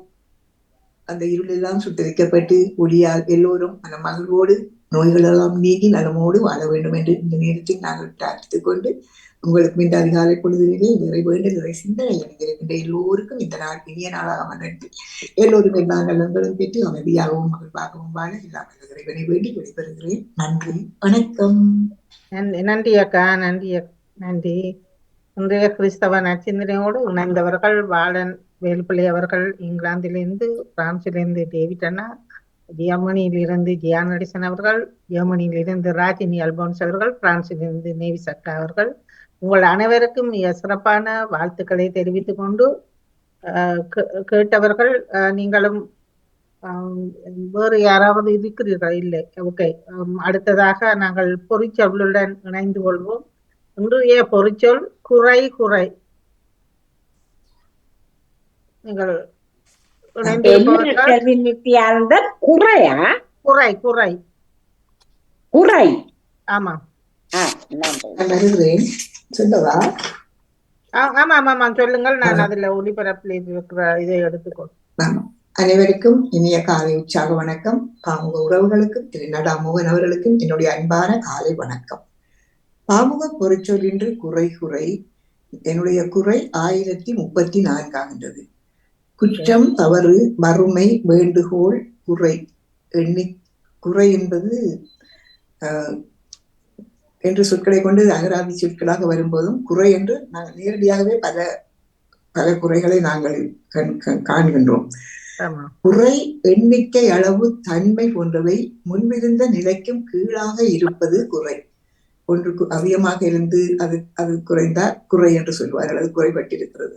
அந்த இருள் எல்லாம் சுட்டரிக்கப்பட்டு ஒளியால் எல்லோரும் மனமகிழ்வோடு நோய்கள் எல்லாம் நீங்கி நலமோடு வாழ வேண்டும் என்று இந்த நேரத்தில் நாங்கள் பிரார்த்தித்துக் கொண்டு, உங்களுக்கு இந்த அதிகாலை பொழுதிலே நிறை வேண்டும் நிறை சிந்தனை இருக்கின்ற எல்லோருக்கும் இந்த நாள் இனிய நாளாக அமைந்து எல்லோரும் எல்லா நலன்களும் பெற்று அமைதியாகவும் மகிழ்வாகவும் வாழ எல்லாம் இறைவனை வேண்டி விடைபெறுகிறேன். நன்றி, வணக்கம். நன்றி அக்கா, நன்றி. இன்றைய கிறிஸ்தவ நற்சிந்தனையோடு இணைந்தவர்கள் பாலன் வேலுப்பிள்ளை அவர்கள் இங்கிலாந்திலிருந்து, பிரான்சிலிருந்து டேவிட் அண்ணா, ஜெர்மனியிலிருந்து ஜியான் அடிசன் அவர்கள், ஜெர்மனியிலிருந்து ராஜினி அல்போன்ஸ் அவர்கள், பிரான்சிலிருந்து நேவிஸ் அக்கா அவர்கள், உங்கள் அனைவருக்கும் மிக சிறப்பான வாழ்த்துக்களை தெரிவித்துக் கொண்டு, கேட்டவர்கள் நீங்களும் வேறு யாராவது இருக்கிறீர்கள்? இல்லை. ஓகே. அடுத்ததாக நாங்கள் பொறிச்சொல்லுடன் இணைந்து கொள்வோம். இன்றைய பொறிச்சொல் குறை. குறை. நீங்கள் இணைந்திருப்பவர்கள் நித்யானந்தன் குறையா? குறை. குறை. குறை. ஆமா. வருகிறேன் சொல்லவா? ஆமா ஆமா சொல்லுங்கள். நான் அதுல ஒளிபரப்பில் இருக்கிற இதை எடுத்துக்கொள். அனைவருக்கும் இனிய காலை உற்சாக வணக்கம். பாமுக உறவுகளுக்கும் திரு நடாமோகன் அவர்களுக்கும் என்னுடைய அன்பான காலை வணக்கம். பாமுக பொறிச்சொல் இன்று குறை. குறை. என்னுடைய குறை 1034 ஆகின்றது. குற்றம், தவறு, வறுமை, வேண்டுகோள், குறை. குறை என்பது என்று சொற்களை கொண்டு அகராதி சொற்களாக வரும்போதும் குறை என்று நாங்கள் நேரடியாகவே பல பல குறைகளை நாங்கள் காண்கின்றோம். குறை, எண்ணிக்கை, அளவு, தன்மை போன்றவை முன்பிருந்த நிலைக்கும் கீழாக இருப்பது குறை. ஒன்றுக்கு அதிகமாக இருந்து அது குறைந்தால் குறை என்று சொல்வார்கள். அது குறைபட்டிருக்கிறது.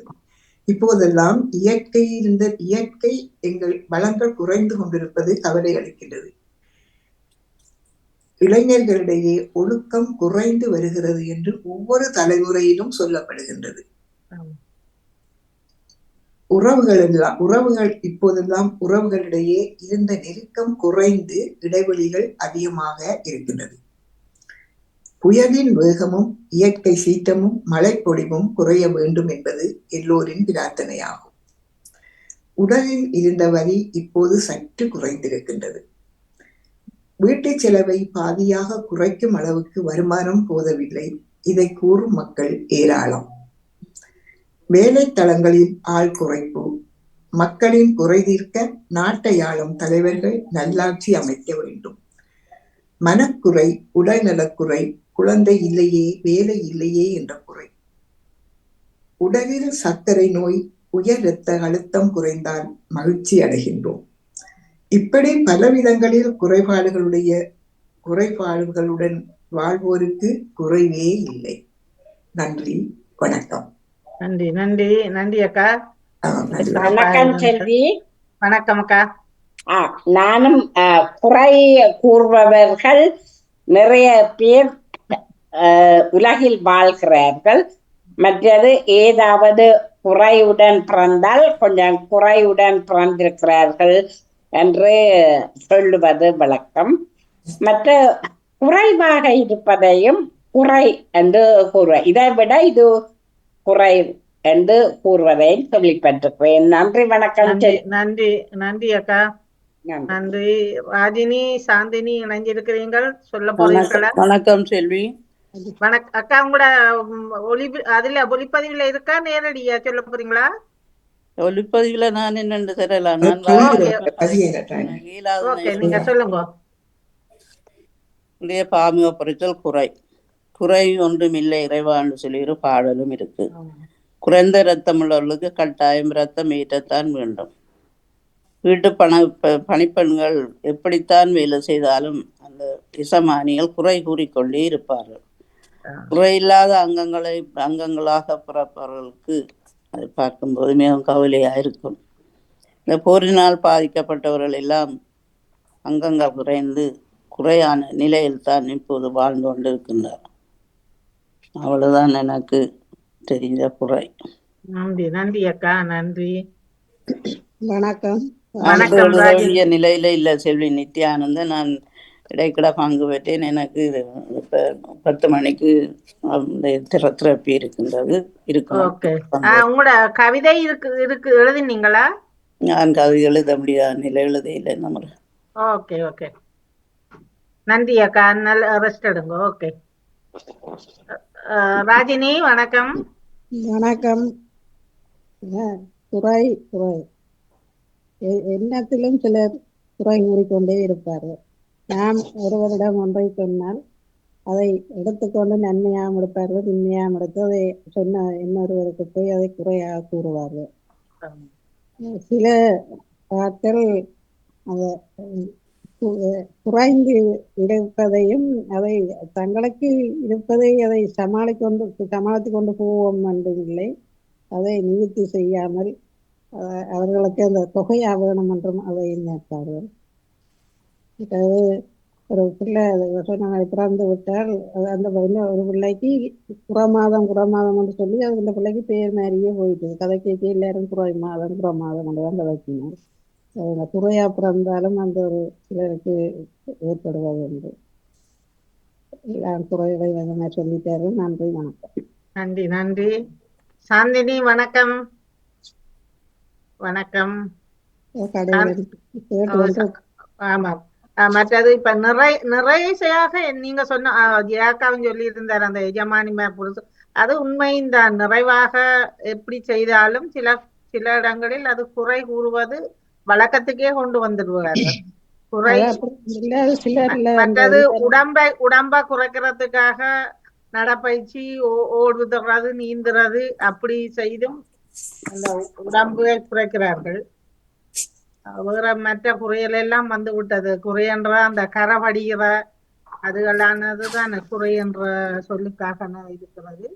இப்போதெல்லாம் இயற்கை எங்கள் வளங்கள் குறைந்து கொண்டிருப்பது கவலை அளிக்கின்றது. இளைஞர்களிடையே ஒழுக்கம் குறைந்து வருகிறது என்று ஒவ்வொரு தலைமுறையிலும் சொல்லப்படுகின்றது. உறவுகள் இப்போதெல்லாம் உறவுகளிடையே இருந்த நெருக்கம் குறைந்து இடைவெளிகள் அதிகமாக இருக்கின்றது. புயலின் வேகமும் இயற்கை சீற்றமும் மழைப்பொழிவும் குறைய வேண்டும் என்பது எல்லோரின் பிரார்த்தனையாகும். உடலில் இருந்த வலி இப்போது சற்று குறைந்திருக்கின்றது. வீட்டு செலவை பாதியாக குறைக்கும் அளவுக்கு வருமானம் போதவில்லை. இதை கூறும் மக்கள் ஏராளம். வேலை தளங்களில் ஆள் குறைப்பு. மக்களின் குறை தீர்க்க நாட்டை ஆளும் தலைவர்கள் நல்லாட்சி அமைக்க வேண்டும். மனக்குறை, உடல்நலக்குறை, குழந்தை இல்லையே, வேலை இல்லையே என்ற குறை. உடலில் சர்க்கரை நோய், உயர் இரத்த அழுத்தம் குறைந்தால் மகிழ்ச்சி அடைகின்றோம். இப்படி பலவிதங்களில் குறைபாடுகளுடன் வாழ்வோருக்கு குறைவே இல்லை. நன்றி, வணக்கம். நன்றி நன்றி நன்றி அக்கா. வணக்கம் செல்வி. வணக்கம் அக்கா. நானும் குறை கூறுபவர்கள் நிறைய பேர் உலகில் வாழ்கிறார்கள். மற்றது ஏதாவது குறையுடன் பிறந்தால் கொஞ்சம் குறையுடன் பிறந்திருக்கிறார்கள் என்று சொல்லுவது வழக்கம். மற்ற குறைவாக இருப்பதையும் குறை என்று கூறுவ, இதை விட இது குறை என்று கூறுவதை சொல்லிப்பட்டிருக்கிறேன். நன்றி, வணக்கம். நன்றி நன்றி அக்கா. நன்றி. ராஜினி, சாந்தினி இணைஞ்சிருக்கிறீர்கள், சொல்ல போறீங்களா? வணக்கம் செல்வி. வணக்கம் அக்கா. உங்களோட ஒளிப்பதிவுல இருக்கா, நேரடியா சொல்ல போறீங்களா? ஒளிப்பதிவுல நான் என்னென்று தெரியலாம். நீங்க சொல்லுங்க. பாமுக பொறிச்சல் குறை. குறை ஒன்றும் இல்லை இறைவா என்று சொல்லி ஒரு பாடலும் இருக்கு. குறைந்த ரத்தம் உள்ளவர்களுக்கு கட்டாயம் ரத்தம் ஏற்றத்தான் வேண்டும். வீட்டு பணிப்பெண்கள் எப்படித்தான் வேலை செய்தாலும் அந்த இசமானிகள் குறை கூறிக்கொண்டே இருப்பார்கள். குறையில்லாத அங்கங்களாக பிறப்பவர்களுக்கு அதை பார்க்கும்போது மிகவும் கவலையாக இருக்கும். இந்த போரினால் பாதிக்கப்பட்டவர்கள் எல்லாம் அங்கங்கள் குறைந்து குறையான நிலையில் தான் இப்போது வாழ்ந்து கொண்டிருக்கின்றார். அவ்வளவுதான் எனக்கு தெரிஞ்ச குறை. நன்றி நன்றி அக்கா. நன்றி, வணக்கம். வேண்டிய நிலையில இல்ல செல்வி நித்யானந்தன். நான் இடைக்கிட பங்கு பெற்றேன். எனக்கு இப்ப 10 மணிக்கு திறப்பி இருக்கின்றது. உங்களோட கவிதை இருக்கு எழுதினீங்களா? நான் கவிதை எழுத முடியாத நிலை எழுத இல்லை நம்ம. ஓகே ஓகே, நன்றி அக்கா. நல்ல ரெஸ்ட் எடுங்க. ஓகே. ராஜினி, வணக்கம். வணக்கம். குறை குறை எல்லாத்திலும் சிலர் குறை கூறிக்கொண்டே இருப்பார்கள். நாம் ஒருவரிடம் ஒன்றை சொன்னால் அதை எடுத்துக்கொண்டு நன்மையாக எடுப்பார்கள், உண்மையாக எடுத்து அதை சொன்ன இன்னொருவருக்கு போய் அதை குறையாக கூறுவார்கள். சில ஆட்கள் அதை குறைந்து இருப்பதையும் அதை தங்களுக்கு இருப்பதை அதை சமாளித்து கொண்டு போவோம் என்றில்லை, அதை நிவர்த்தி செய்யாமல் அவர்களுக்கு அந்த தொகையா வேணும் என்றும் அதை நினைப்பார்கள். அதாவது ஒரு பிள்ளை சொன்னாங்க பிறந்து விட்டால் அந்த ஒரு பிள்ளைக்கு குறமாதம் என்று சொல்லி அது அந்த பிள்ளைக்கு பேர் மாதிரியே போயிட்டு கதை கேட்க எல்லாரும் குறமாதம் தான் கதைக்கணும். அந்த குறையா பிறந்தாலும் அந்த ஒரு சிலருக்கு ஏற்படுவது உண்டு. குறைகளை மாதிரி சொல்லிட்டாரு. நன்றி, வணக்கம். நன்றி நன்றி. சாந்தினி வணக்கம். வணக்கம். ஆமாம். மற்றது இப்ப நிறையாக நீங்க சொன்ன ஜியாக்காவும் சொல்லி இருந்தார் அந்த எஜமானி புதுசு, அது உண்மைதான். நிறைவாக எப்படி செய்தாலும் சில இடங்களில் அது குறை கூறுவது வழக்கத்துக்கே கொண்டு வந்துடுவார்கள். குறை மற்றது உடம்ப குறைக்கிறதுக்காக நடப்பயிற்சி, ஓடுறது, நீந்துறது அப்படி செய்தும் அந்த உடம்பை குறைக்கிறார்கள். வேற மற்ற குறையல் எல்லாம் வந்து விட்டது. குறை என்ற அந்த கரவடிகிற அதுகளானதுதான் குறை என்ற சொல்லுக்காக இருக்கிறது.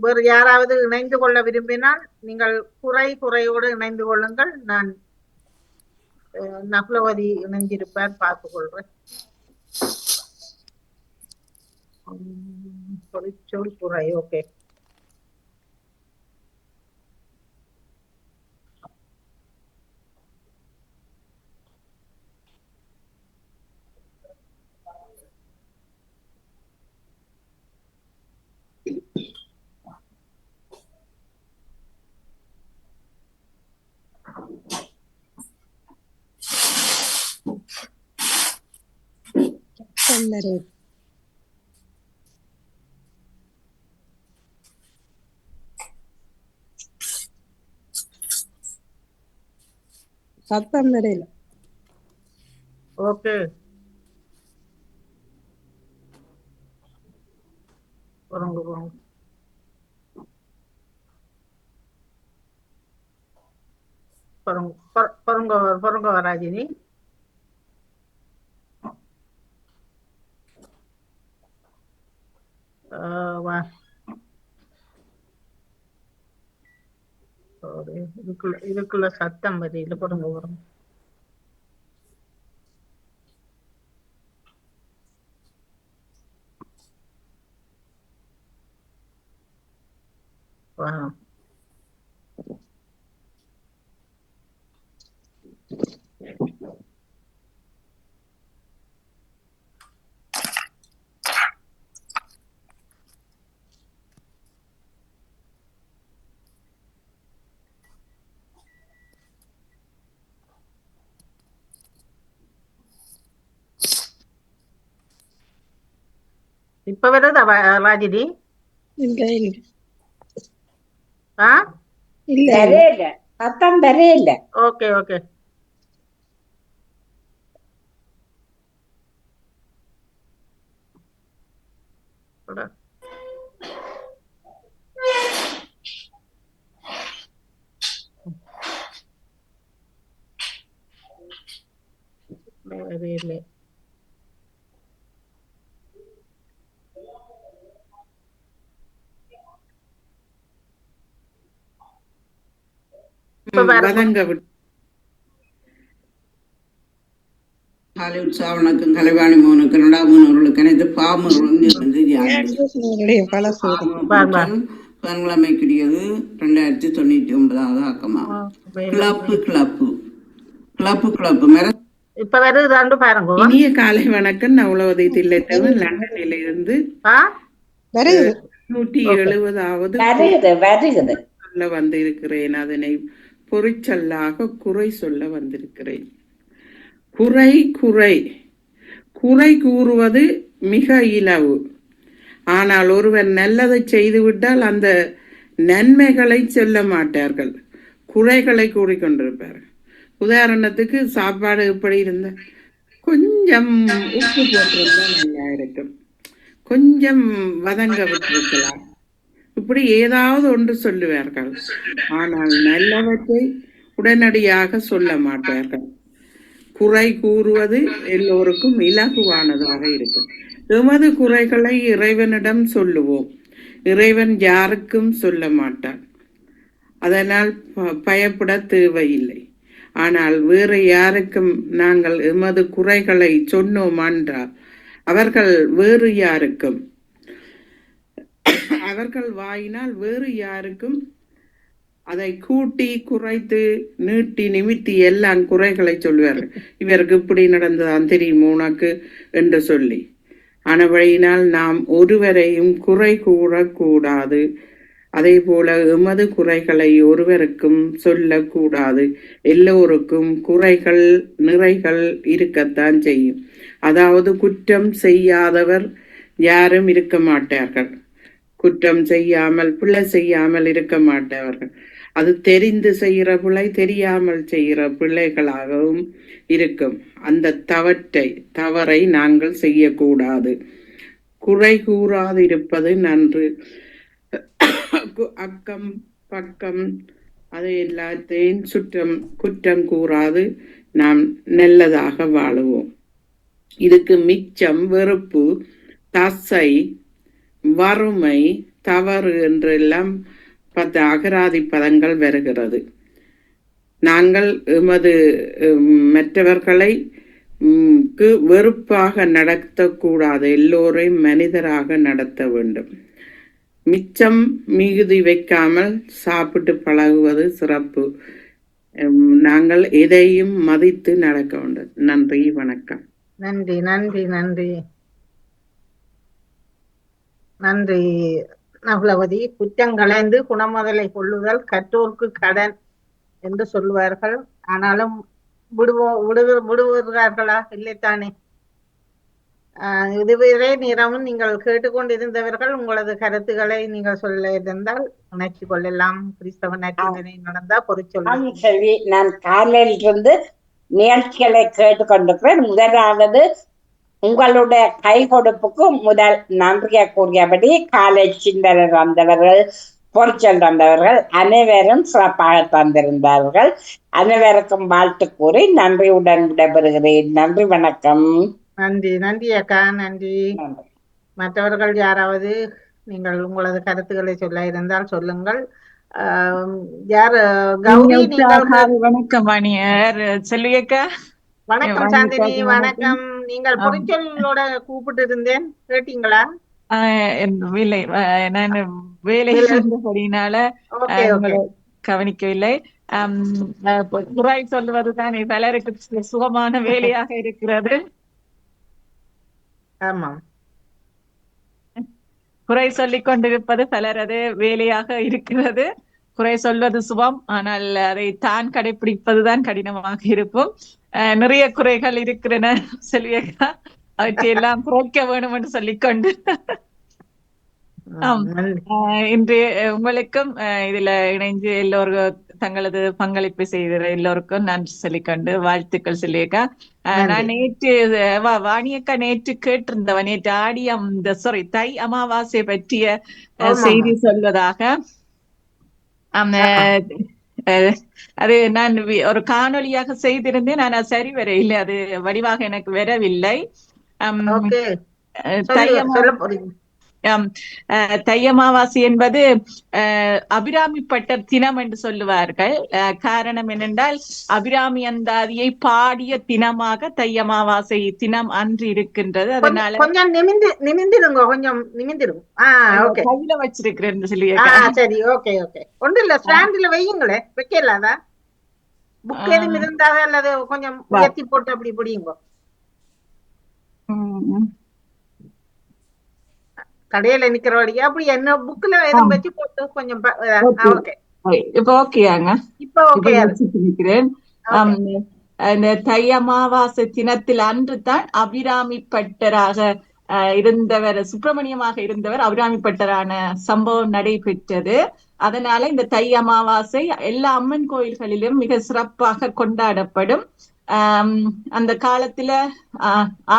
வேறு யாராவது இணைந்து கொள்ள விரும்பினால் நீங்கள் குறையோடு இணைந்து கொள்ளுங்கள். நான் நகுலவதி இணைந்திருப்பார், பார்த்துக் கொள்றேன். சொல் குறை. ஓகே. சத்தம் வரையில. ஓகே. பொருங்க ராஜினி. இதுக்குள்ள சத்தம் வரையில பொருங்க வரும். இப்ப வருதா ராஜினி? சத்தம் வரையில. Okay okay. இல்லை. காலை உற்சாவனுக்கும் கலைவாணி மோனுக்கும் நடாமூனவர்களுக்கு அனைத்து பாமர்களும் அமைக்கிறியது 2099 ஆக்கமா. கிளப்பு இனிய காலை வணக்கம். நவலவதி தில்லைத்தவன் லண்டனில் இருந்து 170வது சொல்ல வந்திருக்கிறேன். அதனை பொறிச்சொல்லாக குறை சொல்ல வந்திருக்கிறேன். குறை குறை குறை கூறுவது மிக இலவு. ஆனால் ஒருவர் நல்லதை செய்துவிட்டால் அந்த நன்மைகளை சொல்ல மாட்டார்கள், குறைகளை கூறிக்கொண்டிருப்பார்கள். உதாரணத்துக்கு சாப்பாடு எப்படி இருந்த கொஞ்சம் உப்பு போட்டிருந்தா நல்லா இருக்கும், கொஞ்சம் வதங்க விட்டிருக்கலாம், இப்படி ஏதாவது ஒன்று சொல்லுவார்கள். ஆனால் நல்லவற்றை உடனடியாக சொல்ல மாட்டார்கள். குறை கூறுவது எல்லோருக்கும் இலகுவானதாக இருக்கும். எமது குறைகளை இறைவனிடம் சொல்லுவோம், இறைவன் யாருக்கும் சொல்ல மாட்டான். அதனால் பயப்பட தேவையில்லை. ஆனால் வேறு யாருக்கும் நாங்கள் எமது குறைகளை சொன்னோம் என்றால் அவர்கள் வேறு யாருக்கும் அவர்கள் வாயினால் வேறு யாருக்கும் அதை கூட்டி குறைத்து நீட்டி நிமித்தி எல்லாம் குறைகளை சொல்வார்கள். இவருக்கு இப்படி நடந்ததான் தெரியுமோ உனக்கு என்று சொல்லி. ஆனவழியினால் நாம் ஒருவரையும் குறை கூறக்கூடாது. அதே போல எமது குறைகளை ஒருவருக்கும் சொல்லக்கூடாது. எல்லோருக்கும் குறைகள் நிறைகள் இருக்கத்தான் செய்யும். அதாவது குற்றம் செய்யாதவர் யாரும் இருக்க மாட்டார்கள். குற்றம் செய்யாமல் பிழை செய்யாமல் இருக்க மாட்டார்கள். அது தெரிந்து செய்கிற பிழை தெரியாமல் செய்கிற பிள்ளைகளாகவும் இருக்கும். அந்த தவறை நாங்கள் செய்யக்கூடாது. குறை கூறாது இருப்பது நன்று. அக்கம் பக்கம் அதை எல்லாத்தையும் குற்றம் கூறாது நாம் நல்லதாக வாழுவோம். இதுக்கு மிச்சம், வெறுப்பு, தசை, வறுமை, தவறு என்றெல்லாம் 10 அகராதி பதங்கள் வருகிறது. நாங்கள் எமது மற்றவர்களை வெறுப்பாக நடத்தக்கூடாது. எல்லோரையும் மனிதராக நடத்த வேண்டும். மிச்சம் மிகுதி வைக்காமல் சாப்பிட்டு பழகுவது சிறப்பு. நாங்கள் எதையும் மதித்து நடக்க வேண்டும். நன்றி, வணக்கம். நன்றி நன்றி நன்றி நன்றி நகுலவதி. குற்றங்களைந்து குணமுதலை கொள்ளுதல் கற்றோர்க்கு கடன் என்று சொல்லுவார்கள். ஆனாலும் விடுவார்களா? இல்லைத்தானே? இதுவரை நேரமும் நீங்கள் கேட்டுக்கொண்டிருந்தவர்கள் உங்களது கருத்துக்களை நீங்கள் சொல்ல இருந்தால் உணர்ச்சி கொள்ளலாம். கிறிஸ்தவ நற்சிந்தனை நடந்தா பொறிச்சொல்லி. நான் காலையிலிருந்து நிகழ்ச்சிகளை கேட்டுக்கொண்டிருக்கிறேன். முதலாவது உங்களுடைய கை கொடுப்புக்கு முதல் நன்றியை கூறியபடி காலை சிந்தனை வந்தவர்கள், பொறிச்சல் தந்தவர்கள் அனைவரும் சிறப்பாக தந்திருந்தார்கள். அனைவருக்கும் வாழ்த்து கூறி நன்றியுடன் விடைபெறுகிறேன். நன்றி, வணக்கம். நன்றி நன்றி அக்கா, நன்றி. மற்றவர்கள் யாராவது நீங்கள் உங்களது கருத்துக்களை சொல்ல இருந்தால் சொல்லுங்கள். யார்? கௌரி, நீங்கள். வணக்கம் வாணியர் செல்வியக்கா. வணக்கம் சாந்தினி, வணக்கம். நீங்கள் பொறிச்சொல்லோட கூப்பிட்டு இருந்தேன், கேட்டீங்களா? இல்லை, நான் வேலையில் இருந்தபடினால கவனிக்கவில்லை. குறை சொல்வதுதான் பலருக்கு சுகமான வேலையாக இருக்கிறது. ஆமாம், குறை சொல்லிக் கொண்டிருப்பது பலரது வேலையாக இருக்கிறது. குறை சொல்வது சுபம், ஆனால் அதை தான் கடைபிடிப்பதுதான் கடினமாக இருக்கும். நிறைய குறைகள் இருக்கிறன செல்வியக்கா, அவற்றையெல்லாம் குறைக்க வேண்டும் என்று சொல்லிக்கொண்டு இன்று உங்களுக்கும் இதுல இணைந்து எல்லோருக்கும் தங்களது பங்களிப்பு செய்த எல்லோருக்கும் நன்றி சொல்லிக்கொண்டு வாழ்த்துக்கள் சொல்லியக்கா. நான் நேற்று வாணியக்கா நேற்று கேட்டிருந்தவன், நேற்று ஆடி தை அமாவாசை பற்றிய செய்தி சொல்வதாக. அது நான் ஒரு காணொலியாக செய்திருந்தேன். நான் சரி வர இல்லை, அது வடிவாக எனக்கு வரவில்லை. தை அமாவாசை என்பது அபிராமிப்பட்டர் தினம் என்று சொல்லுவார்கள். காரணம் என்னென்றால் அபிராமி அந்தாதியை பாடிய தினமாக தை அமாவாசை தினம் அன்று இருக்கின்றது. அதனால கொஞ்சம் நிமிந்திருங்க, கொஞ்சம் நிமிந்திருங்க. கையில வச்சிருக்கிறேன் சொல்லி. சரி, ஓகே ஓகே. ஒன்றும் இல்ல, ஸ்டாண்ட்ல வையுங்களே, வைக்கலாதா? புக் எதுவும் இருந்தாவே அல்லது கொஞ்சம் உயர்த்தி போட்டு அப்படி பிடிங்க. கடையில நிக்கிறவடியா அப்படி என்ன புக்ல எதுவும் வச்சு போட்டு கொஞ்சம். இப்ப ஓகேயாங்க, இப்ப ஓகே நிக்கிறேன். இந்த தை அமாவாசை தினத்தில் அன்று தான் அபிராமி பட்டராக இருந்தவர், சுப்பிரமணியமாக இருந்தவர் அபிராமி பட்டரான சம்பவம் நடைபெற்றது. அதனால இந்த தை அமாவாசை எல்லா அம்மன் கோயில்களிலும் மிக சிறப்பாக கொண்டாடப்படும். அந்த காலத்துல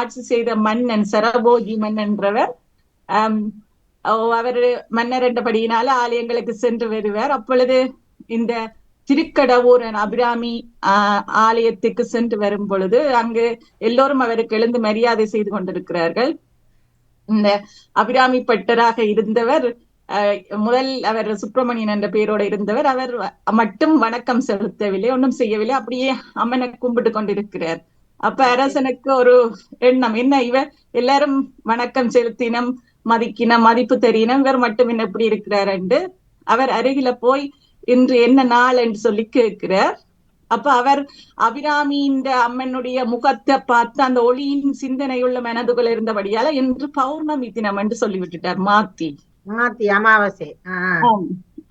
ஆட்சி செய்த மன்னன் சரபோஜி மன்னன்றவர் அவர் மன்னர் என்றபடியினால ஆலயங்களுக்கு சென்று வருவார். அப்பொழுது இந்த திருக்கடவூர் அபிராமி ஆலயத்துக்கு சென்று வரும் பொழுது அங்கு எல்லோரும் அவருக்கு எழுந்து மரியாதை செய்து கொண்டிருக்கிறார்கள். இந்த அபிராமி பட்டராக இருந்தவர் முதல் அவர் சுப்பிரமணியன் என்ற பெயரோடு இருந்தவர். அவர் மட்டும் வணக்கம் செலுத்தவில்லை, ஒன்றும் செய்யவில்லை, அப்படியே அம்மனை கும்பிட்டு கொண்டிருக்கிறார். அப்ப அரசனுக்கு ஒரு எண்ணம், என்ன இவர் எல்லாரும் வணக்கம் செலுத்தினம், மதிக்கினம், மதிப்பு தெரியணும், இவர் மட்டும் என்ன எப்படி இருக்கிறார் என்று அவர் அருகில போய் இன்று என்ன நாள் என்று சொல்லி கேட்கிறார். அப்ப அவர் அபிராமியின் அம்மனுடைய முகத்தை பார்த்து அந்த ஒளியின் சிந்தனையுள்ள மனதுகள் இருந்தபடியால இன்று பௌர்ணமி தினம் என்று சொல்லிவிட்டுட்டார், மாத்தி அமாவாசை.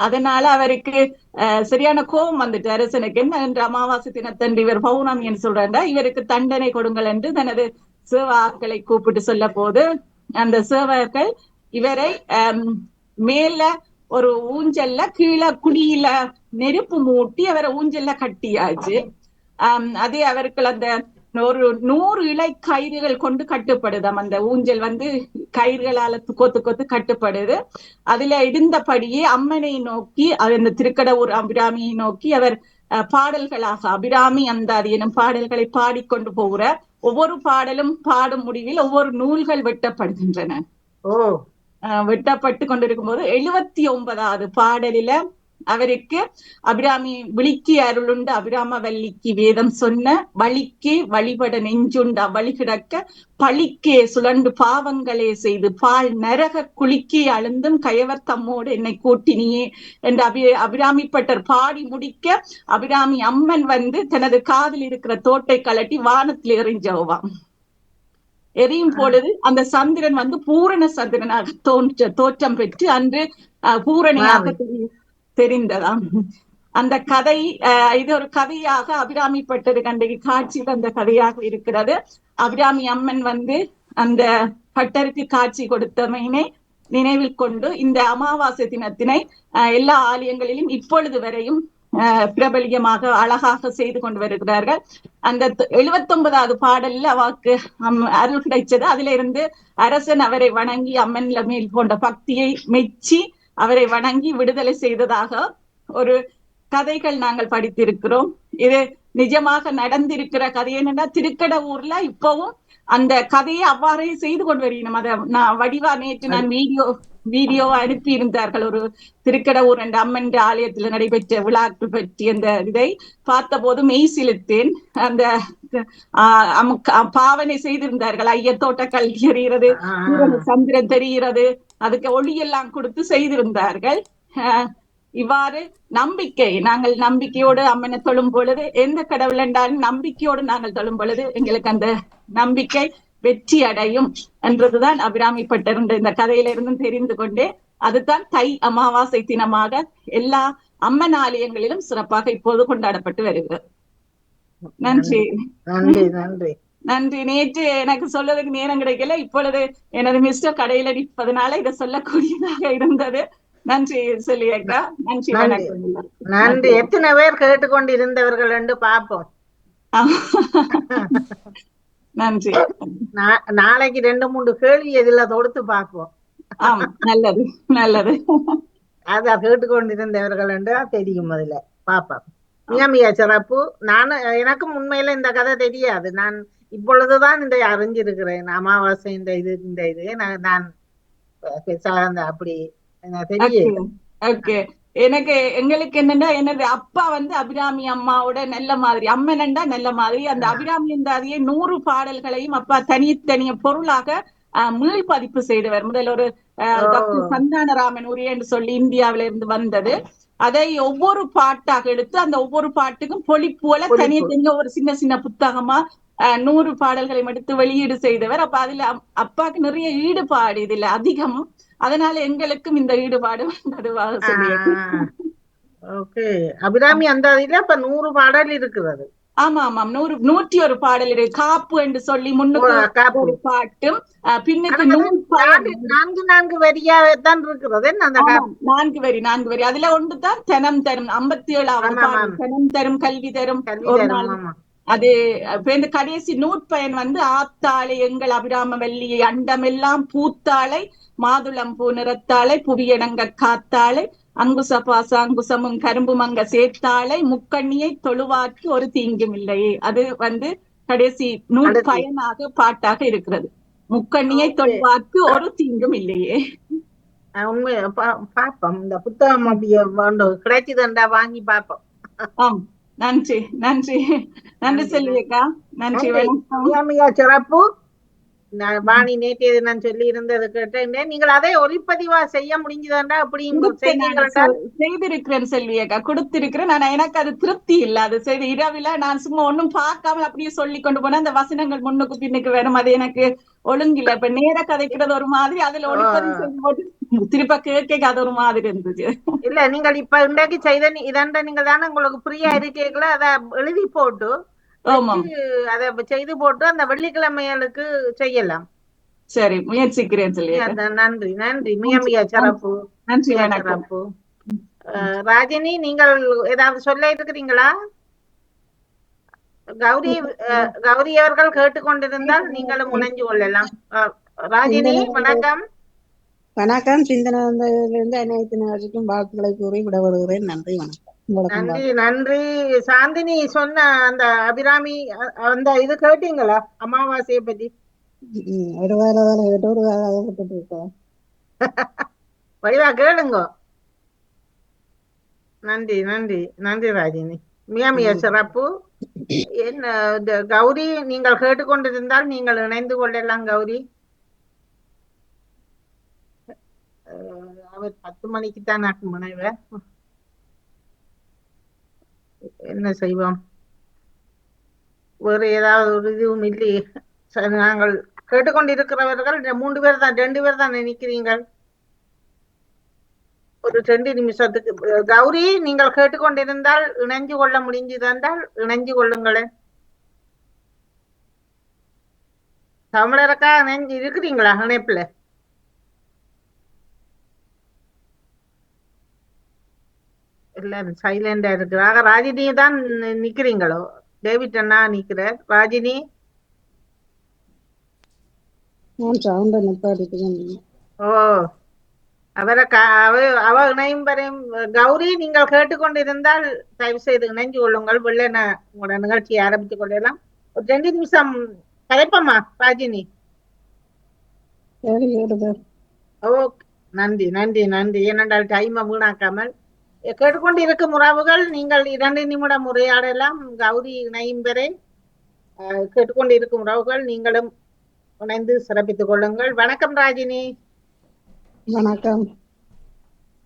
அதனால அவருக்கு சரியான கோபம் வந்துட்டு அரசனுக்கு, என்ன என்று அமாவாசை தினத்தன்று இவர் பௌர்ணமி என்று சொல்றாண்டா, இவருக்கு தண்டனை கொடுங்கள் என்று தனது சேவாக்களை கூப்பிட்டு சொல்ல போது அந்த சேவகர்கள் இவரை மேல ஒரு ஊஞ்சல்ல கீழே குடியில நெருப்பு மூட்டி அவரை ஊஞ்சல்ல கட்டியாச்சு. அதே அவர்கள் அந்த ஒரு 100 இலை கயிறுகள் கொண்டு கட்டுப்படுதாம். அந்த ஊஞ்சல் கயிறுகளால கொத்து கொத்து கட்டுப்படுது. அதுல இருந்தபடியே அம்மனை நோக்கி அந்த திருக்கடவுர் அபிராமியை நோக்கி அவர் பாடல்களாக அபிராமி அந்தாதி எனும் பாடல்களை பாடிக்கொண்டு போகிறார். ஒவ்வொரு பாடலும் பாடும் முடிவில் ஒவ்வொரு நூல்கள் வெட்டப்படுகின்றன. வெட்டப்பட்டு கொண்டிருக்கும் போது 79வது பாடலில அவருக்கு அபிராமி விழிக்கு அருளுண்டு அபிராமவல்லிக்கு வேதம் சொன்ன வழிக்கே வழிபட நெஞ்சுண்ட வழி கிடக்க பழிக்கே சுழண்டு பாவங்களே செய்து பால் நரக குளிக்கே அழுந்தும் கயவர் தம்மோடு என்னை கூட்டினியே என்று அபிராமிப்பட்டர் பாடி முடிக்க அபிராமி அம்மன் தனது காதில் இருக்கிற தோட்டை கலட்டி வானத்தில் எறிஞ்சவாம். எரியும் பொழுது அந்த சந்திரன் பூரண சந்திரனாக தோற்றம் பெற்று அன்று பூரணியாக தெரிந்ததாம். அந்த கதை இது ஒரு கதையாக அபிராமிப்பட்டது கண்ட காட்சியில் அந்த கதையாக இருக்கிறது. அபிராமி அம்மன் அந்த பட்டருக்கு காட்சி கொடுத்தமையினை நினைவில் கொண்டு இந்த அமாவாசை தினத்தினை எல்லா ஆலயங்களிலும் இப்பொழுது வரையும் பிரபலியமாக அழகாக செய்து கொண்டு வருகிறார்கள். அந்த 79வது பாடல்ல அவாக்கு அருள் கிடைச்சது. அதுல இருந்து அரசன் அவரை வணங்கி அம்மன் மேல் கொண்ட பக்தியை மெச்சி அவரை வணங்கி விடுதலை செய்ததாக ஒரு கதைகள் நாங்கள் படித்திருக்கிறோம். இது நிஜமாக நடந்திருக்கிற கதை. என்னன்னா திருக்கடவுர்ல இப்பவும் அந்த கதையை அவ்வாறே செய்து கொண்டு வருகிறோம். அதை நான் வடிவா நேற்று நான் வீடியோ அனுப்பி இருந்தார்கள். ஒரு திருக்கடவுர் என்ற அம்மன் ஆலயத்தில் நடைபெற்ற விழாக்கள் பற்றி அந்த இதை பார்த்த போது மெய் சிலிர்த்தேன். அந்த பாவனை செய்திருந்தார்கள். ஐயத்தோட்ட கல்வி எறிகிறது, சந்திரன் தெரிகிறது, அதுக்கு ஒளியெல்லாம் கொடுத்து செய்திருந்தார்கள். இவ்வாறு நம்பிக்கை, நாங்கள் நம்பிக்கையோடு அம்மனை தொழும் பொழுது, எந்த கடவுள் என்றாலும் நம்பிக்கையோடு நாங்கள் தொழும் பொழுது எங்களுக்கு அந்த நம்பிக்கை வெற்றி அடையும் என்றதுதான் அபிராமிப்பட்டர் இந்த கதையிலிருந்தும் தெரிந்து கொண்டே, அதுதான் தை அமாவாசை தினமாக எல்லா அம்மன் ஆலயங்களிலும் சிறப்பாக இப்போது கொண்டாடப்பட்டு வருகிறது. நன்றி நன்றி. நேற்று எனக்கு சொல்வதற்கு நேரம் கிடைக்கல, இப்பொழுது எனது மிஸ்டர் கடையில நிற்பதனால இதை சொல்லக்கூடியதாக இருந்தது. நன்றி சொல்லியக்கா. நன்றி, வணக்கம். நன்றி. எத்தனை பேர் கேட்டுக்கொண்டு இருந்தவர்கள் என்று பார்ப்போம். நன்றி. நாளைக்கு 2-3 கேள்வி எதுல தொடுத்து பார்ப்போம். நல்லது நல்லது. அத கேட்டுக்கொண்டிருந்தவர்கள் என்று தெரியும். அதுல பாப்போம். மிக மிக சிறப்பு. எனக்கும் உண்மையில இந்த கதை தெரியாது. நான் இப்பொழுதுதான் இந்த அறிஞ்சிருக்கிறேன். அமாவாசை இந்த இது நான் அப்படி தெரியல. எங்களுக்கு என்னன்னா, எனது அப்பா அபிராமி அம்மாவோட நல்ல மாதிரி, அம்மனண்டா நல்ல மாதிரி. அந்த அபிராமி இருந்தாதையே 100 பாடல்களையும் அப்பா தனித்தனிய பொருளாக மீள் பதிப்பு செய்தவர். முதல் ஒரு டாக்டர் சந்தானராமன் உரிய என்று சொல்லி இந்தியாவில இருந்து வந்தது. அதை ஒவ்வொரு பாட்டாக எடுத்து அந்த ஒவ்வொரு பாட்டுக்கும் பொழிப்புல தனித்தனிய ஒரு சின்ன சின்ன புத்தகமா 100 பாடல்களையும் எடுத்து வெளியீடு செய்தவர். அப்ப அதுல அப்பாக்கு நிறைய ஈடுபாடு இதுல அதிகம். அதனால எங்களுக்கும் இந்த ஈடுபாடு வந்ததுவாக சொல்லியிருக்கேன். அபிராமி அந்த 100 பாடல் இருக்கிறது. ஆமா ஆமாம், 101 பாடல் இருக்கு. காப்பு என்று சொல்லி முன்னுக்கு ஒரு பாட்டும் பின்னுக்கு 4 வரியாதான் இருக்கிறது. 4 வரி. அதுல ஒன்றுதான் தனம் தரும் 57வது பாடல், தனம் தரும் கல்வி தரும் ஒரு நாள். அது இந்த கடைசி நூற்பயன் ஆத்தாளை எங்கள் அபிராமவல்லியை அண்டமெல்லாம் பூத்தாளை மாதுளம் பூ நிறத்தாளை புவியடங்க காத்தாளை அங்குச பாச அங்குசமும் கரும்பும் அங்க சேர்த்தாளை முக்கண்ணியை தொழுவாக்கு ஒரு தீங்கும் இல்லையே. அது கடைசி நூற்பயனாக பாட்டாக இருக்கிறது. முக்கண்ணியை தொழுவாக்கு ஒரு தீங்கும் இல்லையே. உண்மை பாப்போம் இந்த புத்தகம் அப்படியே வேண்டும் கிடைச்சதுண்டா வாங்கி பாப்போம். ஆம், நன்றி நன்றி நன்றி செல்வியக்கா. நன்றி, வணக்கம். மிக மிக சிறப்பு. வாணி நேற்று நான் சொல்லி இருந்தது கேட்டேன். நீங்கள் அதை ஒளிப்பதிவா செய்ய முடிஞ்சதுண்டா அப்படி செய்திருக்கிறேன் செல்வியக்கா, கொடுத்திருக்கிறேன். ஆனா எனக்கு அது திருப்தி இல்ல. அது செய்து இரவில நான் சும்மா ஒன்னும் பார்க்காமல் அப்படியே சொல்லி கொண்டு போனா அந்த வசனங்கள் முன்னுக்கு பின்னுக்கு வரும். அது எனக்கு ஒழுங்கில்ல. இப்ப நேர கதைக்கிறது ஒரு மாதிரி, அதுல ஒளிப்பதிவு செய்து போட்டு திருப்ப கேட்க அது ஒரு மாதிரி இருந்துச்சு. இல்ல நீங்கள் இப்ப இன்றைக்கு செய்த இதண்ட நீங்க தானே உங்களுக்கு ஃப்ரீயா இருக்கீங்களா, அதை எழுதி போட்டு அதை செய்து போட்டு அந்த வெள்ளிக்கிழமைகளுக்கு செய்யலாம். சரி, முயற்சிக்கிறேன் சொல்லி. நன்றி நன்றி, மிக மிக சிறப்பு. நன்றி, சிறப்பு. ராஜினி, நீங்கள் ஏதாவது சொல்ல இருக்கிறீங்களா? கௌரி அவர்கள் கேட்டுக்கொண்டிருந்தால் நீங்களும் முனைஞ்சு கொள்ளலாம். ராஜினி வணக்கம். வணக்கம். சிந்தனையிலிருந்து அனைத்து நாட்டுக்கும் வாழ்த்துக்களை கூறி விட வருகிறேன். நன்றி, வணக்கம். நன்றி நன்றி. சாந்தினி சொன்ன அந்த அபிராமி அந்த இது கேட்டீங்களா அமாவாசையை பத்தி? ஒரு வாரம் கேட்டு ஒரு வாரம் விட்டுட்டு இருக்கோம். வடிவா கேளுங்க. நன்றி நன்றி நன்றி ராஜினி, மிக மிக சிறப்பு. என்ன கௌரி, நீங்கள் கேட்டுக்கொண்டிருந்தால் நீங்கள் இணைந்து கொள்ளலாம். கௌரி அவர் 10 மணிக்கு தான் முனைவர். என்ன செய்வோம், வேறு ஏதாவது ஒரு இதுவும் இல்லையே. நாங்கள் கேட்டுக்கொண்டிருக்கிறவர்கள் 3 பேர் தான், 2 பேர் தான் நினைக்கிறீங்கள். ஒரு 2 நிமிஷத்துக்கு. கௌரி, நீங்கள் கேட்டுக்கொண்டிருந்தால் இணைஞ்சு கொள்ள முடிஞ்சுதென்றால் இணைஞ்சு கொள்ளுங்களேன். தமிழரக்கா இணைஞ்சு இருக்கிறீங்களா இணைப்புல? எல்லாரும் சைலண்டா இருக்கிறாங்க. ராஜினி தான் நிக்கிறீங்களோ? டேவிட் அண்ணா நிக்கிறார். ராஜினி ஓ, அவ இணையும் வரையும். கௌரி, நீங்கள் கேட்டுக்கொண்டிருந்தால் தயவு செய்து இணைஞ்சு கொள்ளுங்கள். வெள்ளன உங்களோட நிகழ்ச்சியை ஆரம்பித்துக் கொள்ளலாம். ஒரு 2 நிமிஷம் கலைப்பம்மா. ராஜினி ஓகே, நன்றி நன்றி நன்றி. ஏனென்றால் டைமை வீணாக்காமல் கேட்டுக்கொண்டு இருக்கும் உறவுகள் நீங்கள் 2 நிமிடம் உரையாடலாம். கௌரி இணையும் வரை கேட்டுக்கொண்டு இருக்கும் உறவுகள் நீங்களும் இணைந்து சிறப்பித்துக் கொள்ளுங்கள். வணக்கம் ராஜினி. வணக்கம்.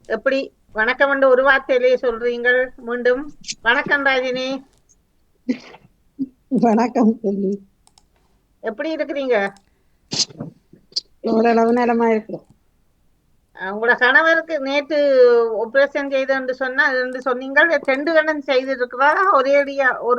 எப்படி வணக்கம் என்று ஒரு வார்த்தையிலேயே சொல்றீங்கள்? மீண்டும் வணக்கம் ராஜினி. வணக்கம். எப்படி இருக்கிறீங்க? ஓரளவு நலமா இருக்கிறோம். உங்களோட கணவருக்கு நேற்று ஆபரேஷன் செய்து என்று சொன்னீங்கள். 2 கணம் செய்திருக்கிறதா? ஒரேடியா ஒரு